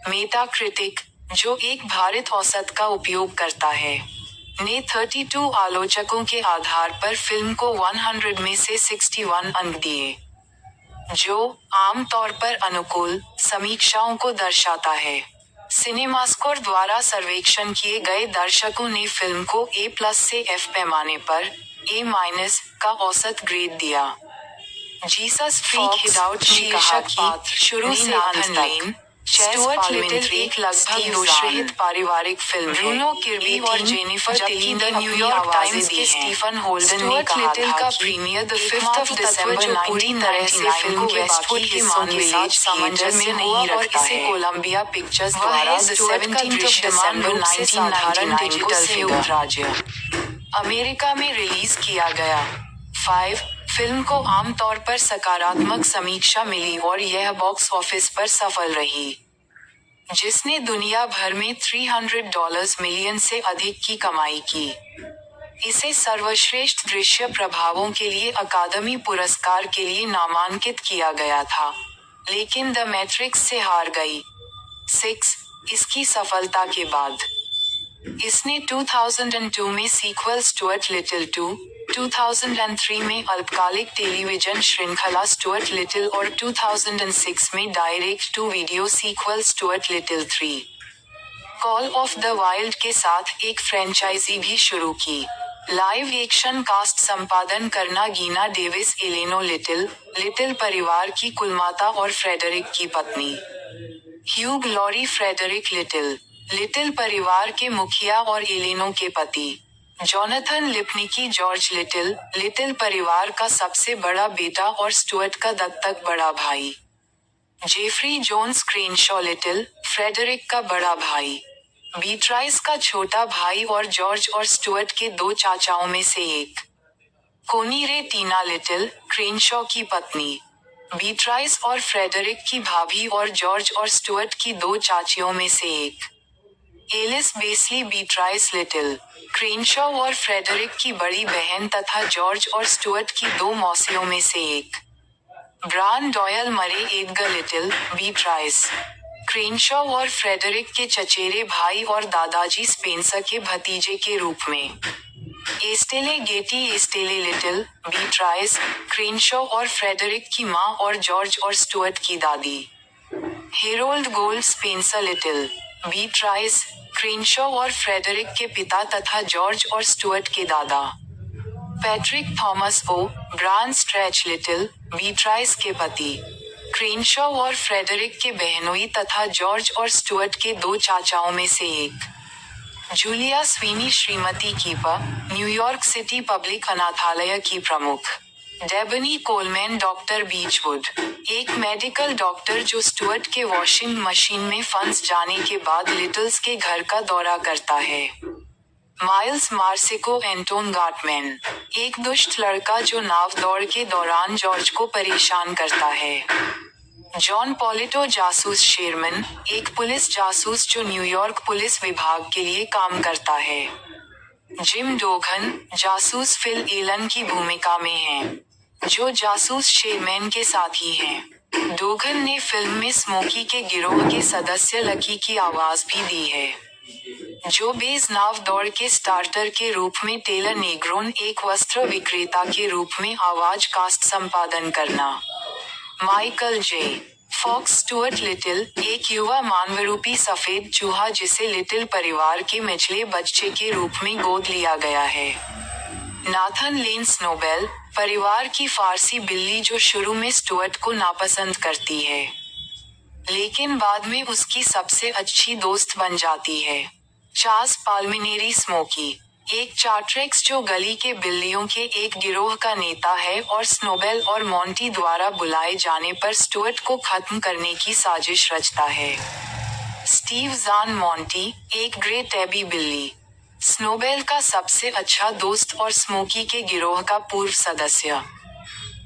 मेटाक्रिटिक, जो एक भारित औसत का उपयोग करता है, ने 32 आलोचकों के आधार पर फिल्म को 100 में से 61 अंक दिए, जो आमतौर पर अनुकूल समीक्षाओं को दर्शाता है। सिनेमास्कोर द्वारा सर्वेक्षण किए गए दर्शकों ने फिल्म को A+ से F पैमाने पर A- का औसत ग्रेड दिया। जीसस फ्रीक हिडाउट शीर्षक पात्र शुरू से अंत तक स्टुअर्ट लिटिल एक लगभग दोषरहित पारिवारिक फिल्म है। ब्रूनो किर्बी और Jennifer Tilly the New York Times के स्टीफन होल्डन ने कहा था कि premiere the 5th of December 1999 film के वेस्टवुड के मामले सामंजस्य में नहीं रखता है। कोलंबिया पिक्चर्स द्वारा the 17th of December 1999 digital film राज्य अमेरिका में रिलीज किया गया। 5 फिल्म को आमतौर पर सकारात्मक समीक्षा मिली और यह बॉक्स ऑफिस पर सफल रही, जिसने दुनिया भर में $300 मिलियन से अधिक की कमाई की। इसे सर्वश्रेष्ठ दृश्य प्रभावों के लिए अकादमी पुरस्कार के लिए नामांकित किया गया था, लेकिन द मैट्रिक्स से हार गई। 6 इसकी सफलता के बाद इसने 2002 में सीक्वल स्टुअर्ट लिटिल 2, 2003 में अल्पकालिक टेलीविजन श्रृंखला स्टुअर्ट लिटिल और 2006 में direct to video sequel Stuart Little 3 call of the wild के साथ एक फ्रेंचाइजी भी शुरू की। लाइव एक्शन कास्ट संपादन करना गीना डेविस एलेनो लिटिल परिवार की कुलमाता और फ्रेडरिक की पत्नी। ह्यूग लॉरी फ्रेडरिक लिटिल परिवार के मुखिया और एलेनो के पति। जोनाथन लिपनिकी जॉर्ज लिटिल परिवार का सबसे बड़ा बेटा और स्टुअर्ट का दत्तक बड़ा भाई। जेफरी जोन्स क्रेनशॉ फ्रेडरिक का बड़ा भाई। बीट्राइस का छोटा भाई और जॉर्ज और स्टुअर्ट के 2 चाचाओं में से एक। कोनी रे टीना क्रेनशॉ की पत्नी। बीट्राइस और फ्रेडरिक की भाभी और जॉर्ज और स्टुअर्ट की 2 चाचियों में से एक। एलिस बेस्ली बीट्राइस लिटिल, क्रेनशॉ और फ्रेडरिक की बड़ी बहन तथा जॉर्ज और स्टुअर्ट की 2 मौसियों में से एक। ब्रान डॉयल मरे एडगर लिटिल, बीट्राइस, क्रेनशॉ और फ्रेडरिक के चचेरे भाई और दादाजी स्पेंसर के भतीजे के रूप में। एस्टेले गेटी एस्टेले लिटिल, बीट्राइस, क्रेनशॉ और फ्रेडरिक की मां और जॉर्ज और स्टुअर्ट की दादी। हेरोल्ड गोल्ड स्पेंसर लिटिल, बीट्राइस, क्रेनशॉ और फ्रेडरिक के पिता तथा जॉर्ज और स्टुअर्ट के दादा। पैट्रिक थॉमस ओ, ब्रान स्ट्रेच लिटिल, बीट्राइस के पति, क्रेनशॉ और फ्रेडरिक के बहनोई तथा जॉर्ज और स्टुअर्ट के 2 चाचाओं में से एक। Julia Sweeney Shrimati keeper, New York city public अनाथालय की प्रमुख। डेबनी कोलमैन डॉक्टर बीचवुड, एक मेडिकल डॉक्टर जो स्टुअर्ट के वॉशिंग मशीन में फंस जाने के बाद लिटिल्स के घर का दौरा करता है। माइल्स मार्सिको एंटोन गाटमैन, एक दुष्ट लड़का जो नाव दौड़ के दौरान जॉर्ज को परेशान करता है। जॉन पॉलिटो जासूस शेरमैन, एक पुलिस जासूस जो न्यूयॉर्क पुलिस विभाग के लिए काम करता है। जिम डोघन, जासूस फिल एलन की भूमिका में हैं, जो जासूस शेरमैन के साथी हैं। डोघन ने फिल्म में स्मोकी के गिरोह के सदस्य लकी की आवाज भी दी है। जो बेज नाव दौड़ के स्टार्टर के रूप में टेलर नेग्रोन, एक वस्त्र विक्रेता के रूप में आवाज कास्ट संपादन करना। Michael J Fox Stuart Little, एक युवा मानवरूपी सफेद चूहा जिसे लिटिल परिवार के मिचले बच्चे के रूप में गोद लिया गया है। नाथन लेन स्नोबेल, परिवार की फारसी बिल्ली जो शुरू में स्टुअर्ट को नापसंद करती है, लेकिन बाद में उसकी सबसे अच्छी दोस्त बन जाती है। चार्ल्स पाल्मिनेरी स्मोकी, एक चार्ट्रेक्स जो गली के बिल्लियों के एक गिरोह का नेता है और स्नोबेल और मॉन्टी द्वारा बुलाए जाने पर स्टुअर्ट को खत्म करने की साजिश रचता है। स्टीव ज़ान मॉन्टी, एक ग्रे टैबी बिल्ली, स्नोबेल का सबसे अच्छा दोस्त और स्मोकी के गिरोह का पूर्व सदस्य।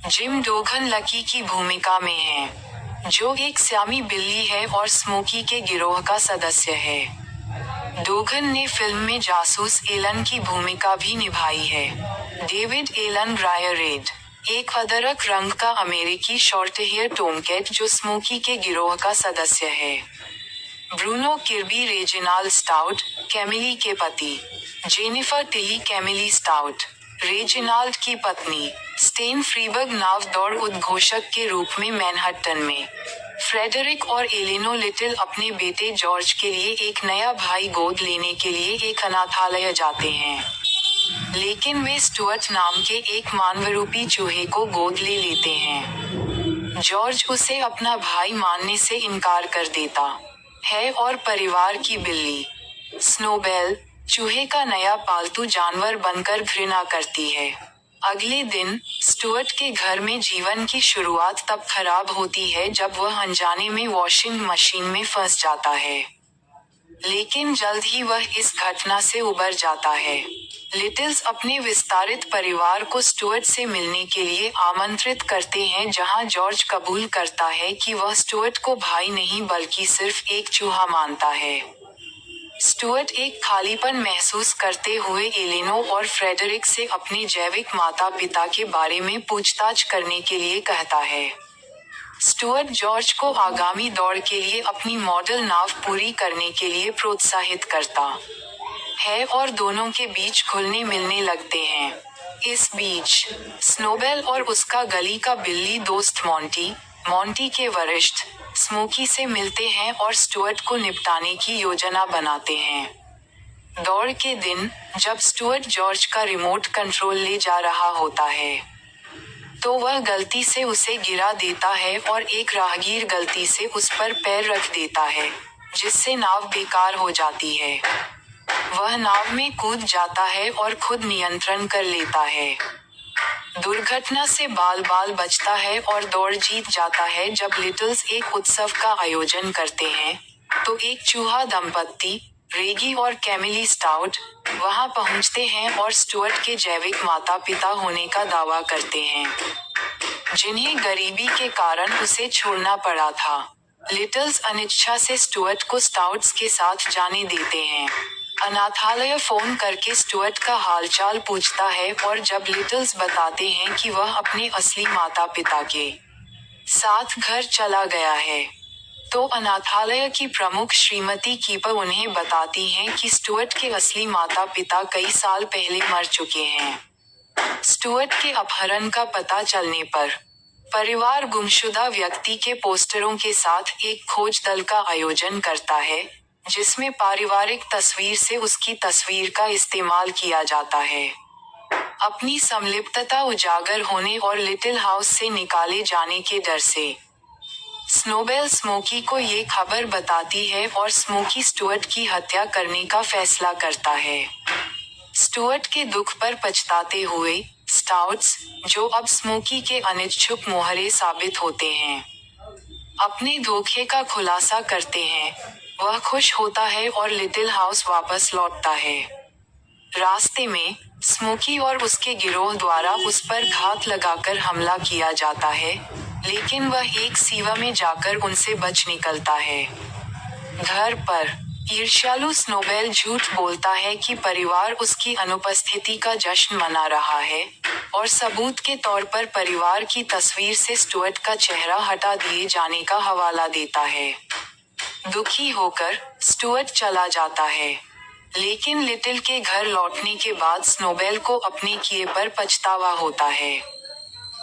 जिम डोघन लकी की भूमिका में है, जो एक स्यामी बिल्ली है और स्मोकी के गिरोह का सदस्य है। डोघन ने फिल्म में जासूस एलन की भूमिका भी निभाई है। डेविड एलन ग्रायर रेड, एक अदरक रंग का अमेरिकी शॉर्ट हेयर टोमकैट जो स्मोकी के गिरोह का सदस्य है। ब्रूनो किर्बी रेजिनाल्ड स्टाउट, कैमिली के पति। Jennifer Tilly Camillo stout, Reginald की पत्नी। स्टेन फ्रीबर्ग नाव दौड़ उद्घोषक के रूप में मैनहट्टन में। फ्रेडरिक और एलिनो लिटिल अपने बेटे जॉर्ज के लिए एक नया भाई गोद लेने के लिए एक अनाथालय जाते हैं, लेकिन वे स्टुअर्ट नाम के एक मानवरूपी चूहे को गोद ले लेते हैं। जॉर्ज उसे अपना भाई मानने से इनकार कर देता है और परिवार की बिल्ली स्नोबेल, चूहे का नया पालतू जानवर बनकर घृणा करती है। अगले दिन स्टुअर्ट के घर में जीवन की शुरुआत तब खराब होती है जब वह अनजाने में वॉशिंग मशीन में फंस जाता है, लेकिन जल्द ही वह इस घटना से उबर जाता है। लिटिल्स अपने विस्तारित परिवार को स्टुअर्ट से मिलने के लिए आमंत्रित करते हैं, जहां जॉर्ज कबूल करता है कि वह स्टुअर्ट को भाई नहीं बल्कि सिर्फ एक चूहा मानता है। स्टुअर्ट एक खालीपन महसूस करते हुए एलिनो और फ्रेडरिक से अपने जैविक माता पिता के बारे में पूछताछ करने के लिए कहता है। स्टुअर्ट जॉर्ज को आगामी दौड़ के लिए अपनी मॉडल नाव पूरी करने के लिए प्रोत्साहित करता है और दोनों के बीच घुलने मिलने लगते हैं। इस बीच स्नोबेल और उसका गली का बिल्ली दोस्त मॉन्टी के वरिष्ठ स्मोकी से मिलते हैं और स्टुअर्ट को निपटाने की योजना बनाते हैं। दौड़ के दिन जब स्टुअर्ट जॉर्ज का रिमोट कंट्रोल ले जा रहा होता है, तो वह गलती से उसे गिरा देता है और एक राहगीर गलती से उस पर पैर रख देता है, जिससे नाव बेकार हो जाती है। वह नाव में कूद जाता है और खुद नियंत्रण कर लेता है। दुर्घटना से बाल बचता है और दौड़ जीत जाता है। जब लिटिल्स एक उत्सव का आयोजन करते हैं, तो एक चूहा दंपत्ति रेगी और कैमिली स्टाउट वहां पहुंचते हैं और स्टुअर्ट के जैविक माता पिता होने का दावा करते हैं, जिन्हें गरीबी के कारण उसे छोड़ना पड़ा था। लिटल्स अनिच्छा से स्टुअर्ट को स्टाउट्स के साथ जाने देते हैं। अनाथालय फोन करके स्टुअर्ट का हालचाल पूछता है और जब लिटल्स बताते हैं कि वह अपने असली माता पिता के साथ घर चला गया है, तो अनाथालय की प्रमुख श्रीमती कीपर उन्हें बताती हैं कि स्टुअर्ट के असली माता पिता कई साल पहले मर चुके हैं। स्टुअर्ट के अपहरण का पता चलने पर परिवार गुमशुदा व्यक्ति के पोस्टरों के साथ एक खोज दल का आयोजन करता है, जिसमें पारिवारिक तस्वीर से उसकी तस्वीर का इस्तेमाल किया जाता है। अपनी संलिप्तता उजागर होने और लिटिल हाउस से निकाले जाने के डर से स्नोबेल स्मोकी को ये खबर बताती है और स्मोकी स्टुअर्ट की हत्या करने का फैसला करता है। स्टुअर्ट के दुख पर पछताते हुए स्टाउट्स, जो अब स्मोकी के अनिच्छुक मोहरे साबित होते हैं, अपने धोखे का खुलासा करते हैं। वह खुश होता है और लिटिल हाउस वापस लौटता है। रास्ते में स्मोकी और उसके गिरोह द्वारा उस पर घात लगाकर हमला किया जाता है, लेकिन वह एक सीवा में जाकर उनसे बच निकलता है। घर पर ईर्ष्यालु स्नोबेल झूठ बोलता है कि परिवार उसकी अनुपस्थिति का जश्न मना रहा है, और सबूत के तौर पर परिवार की तस्वीर से स्टुअर्ट का चेहरा हटा दिए जाने का हवाला देता है। दुखी होकर स्टुअर्ट चला जाता है, लेकिन लिटिल के घर लौटने के बाद स्नोबेल को अपने किए पर पछतावा होता है।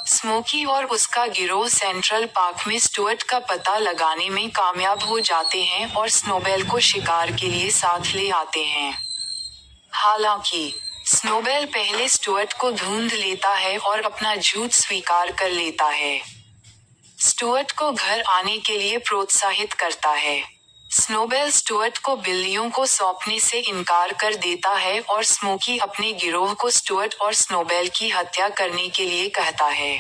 स्मोकी और उसका गिरोह सेंट्रल पार्क में स्टुअर्ट का पता लगाने में कामयाब हो जाते हैं और स्नोबेल को शिकार के लिए साथ ले आते हैं। हालांकि स्नोबेल पहले स्टुअर्ट को ढूंढ लेता है और अपना झूठ स्वीकार कर लेता है। स्टुअर्ट को घर आने के लिए प्रोत्साहित करता है। स्नोबेल स्टुअर्ट को बिल्लियों को सौंपने से इनकार कर देता है और स्मोकी अपने गिरोह को स्टुअर्ट और स्नोबेल की हत्या करने के लिए कहता है।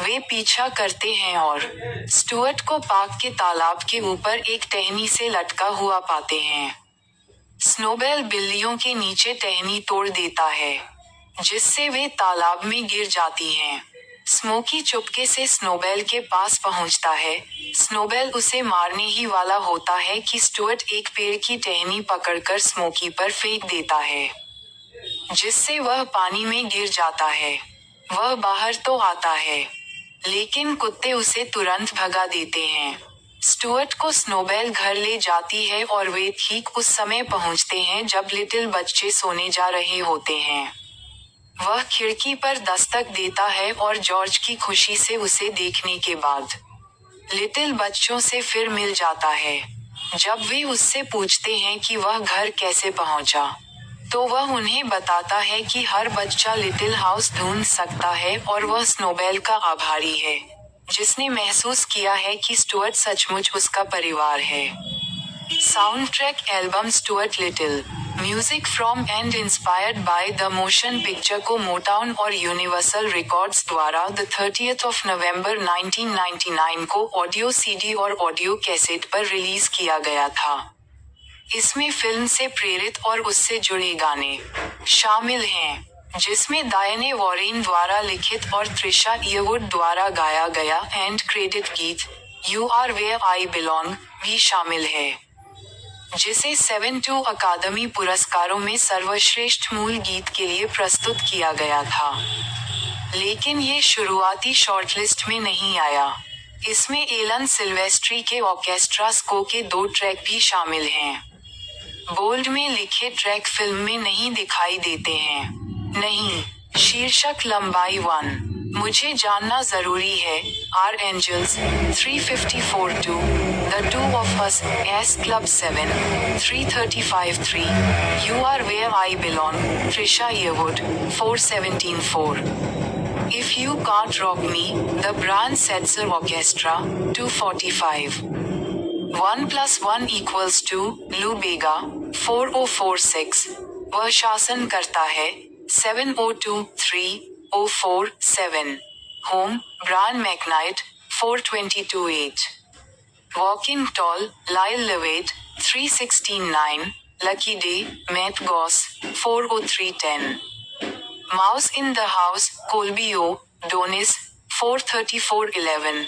वे पीछा करते हैं और स्टुअर्ट को पार्क के तालाब के ऊपर एक टहनी से लटका हुआ पाते हैं। स्नोबेल बिल्लियों के नीचे टहनी तोड़ देता है, जिससे वे तालाब में गिर जाती हैं। स्मोकी चुपके से स्नोबेल के पास पहुंचता है। स्नोबेल उसे मारने ही वाला होता है कि स्टुअर्ट एक पेड़ की टहनी पकड़कर स्मोकी पर फेंक देता है, जिससे वह पानी में गिर जाता है। वह बाहर तो आता है, लेकिन कुत्ते उसे तुरंत भगा देते हैं। स्टुअर्ट को स्नोबेल घर ले जाती है और वे ठीक उस समय पहुंचते हैं जब लिटिल बच्चे सोने जा रहे होते हैं। वह खिड़की पर दस्तक देता है और जॉर्ज की खुशी से उसे देखने के बाद लिटिल बच्चों से फिर मिल जाता है। जब वे उससे पूछते हैं कि वह घर कैसे पहुंचा, तो वह उन्हें बताता है कि हर बच्चा लिटिल हाउस ढूंढ सकता है और वह स्नोबेल का आभारी है, जिसने महसूस किया है कि स्टुअर्ट सचमुच उसका परिवार है। Sound track album Stuart little, music from and inspired by the motion picture को मोटाउन और यूनिवर्सल रिकॉर्ड्स द्वारा द 30 नवंबर 1999 को ऑडियो सीडी और ऑडियो कैसेट पर रिलीज किया गया था। इसमें फिल्म से प्रेरित और उससे जुड़े गाने शामिल हैं, जिसमें डायने वॉरेन द्वारा लिखित और त्रिशा ईयरवुड द्वारा गाया गया एंड क्रेडिट गीत you are where I belong भी शामिल है, जिसे 72 अकादमी पुरस्कारों में सर्वश्रेष्ठ मूल गीत के लिए प्रस्तुत किया गया था, लेकिन ये शुरुआती शॉर्टलिस्ट में नहीं आया। इसमें एलन सिल्वेस्ट्री के ऑर्केस्ट्रा स्को के 2 ट्रैक भी शामिल हैं। बोल्ड में लिखे ट्रैक फिल्म में नहीं दिखाई देते हैं। नहीं, शीर्षक लंबाई 1, मुझे जानना जरूरी है, are angels 354-2, the two of us, S Club 7, 335-3, you are where I belong, Trisha Yearwood 417-4, if you can't rock me, the Brand Setzer Orchestra 245, 1 + 1 = 2, लू बेगा 4046, वह शासन करता है 702-3-047, home, Brian McKnight 422-8, walking tall, Lyle Lovett 316-9, lucky day, Matt Goss 403-10, mouse in the house, Colbio, Donis 434-11,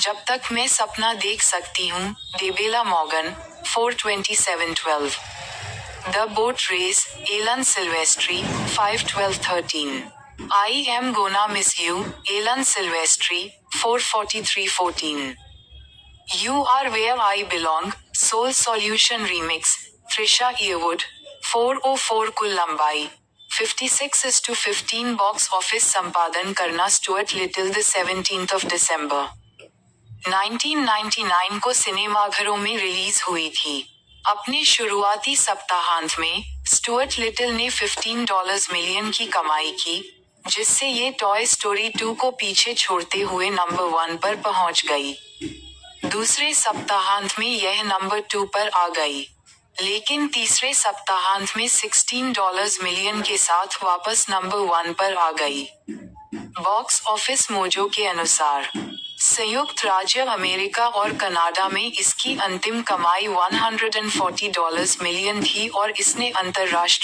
जब तक मैं सपना देख सकती हूँ, Debelah Morgan, 4:27:12. The Boat Race, Alan Silvestri, 5:12:13. I Am Gonna Miss You, Alan Silvestri, 4:43:14. You Are Where I Belong, Soul Solution Remix, Trisha Yearwood, 4:04. कुल लंबाई 56:15. बॉक्स ऑफिस संपादन करना Stuart Little. The 17th of December 1999 को सिनेमाघरों में रिलीज हुई थी. अपने शुरुआती सप्ताहांत में स्टुअर्ट लिटिल ने $15 मिलियन की कमाई की, जिससे ये टॉय स्टोरी 2 को पीछे छोड़ते हुए नंबर 1 पर पहुंच गई. दूसरे सप्ताहांत में यह नंबर 2 पर आ गई, लेकिन तीसरे सप्ताहांत में $16 मिलियन के साथ वापस नंबर 1 पर आ गई. बॉक्स ऑफिस मोजो के अनुसार संयुक्त राज्य अमेरिका और कनाडा में इसकी अंतिम कमाई $140 मिलियन थी और इसने अंतर्राष्ट्रीय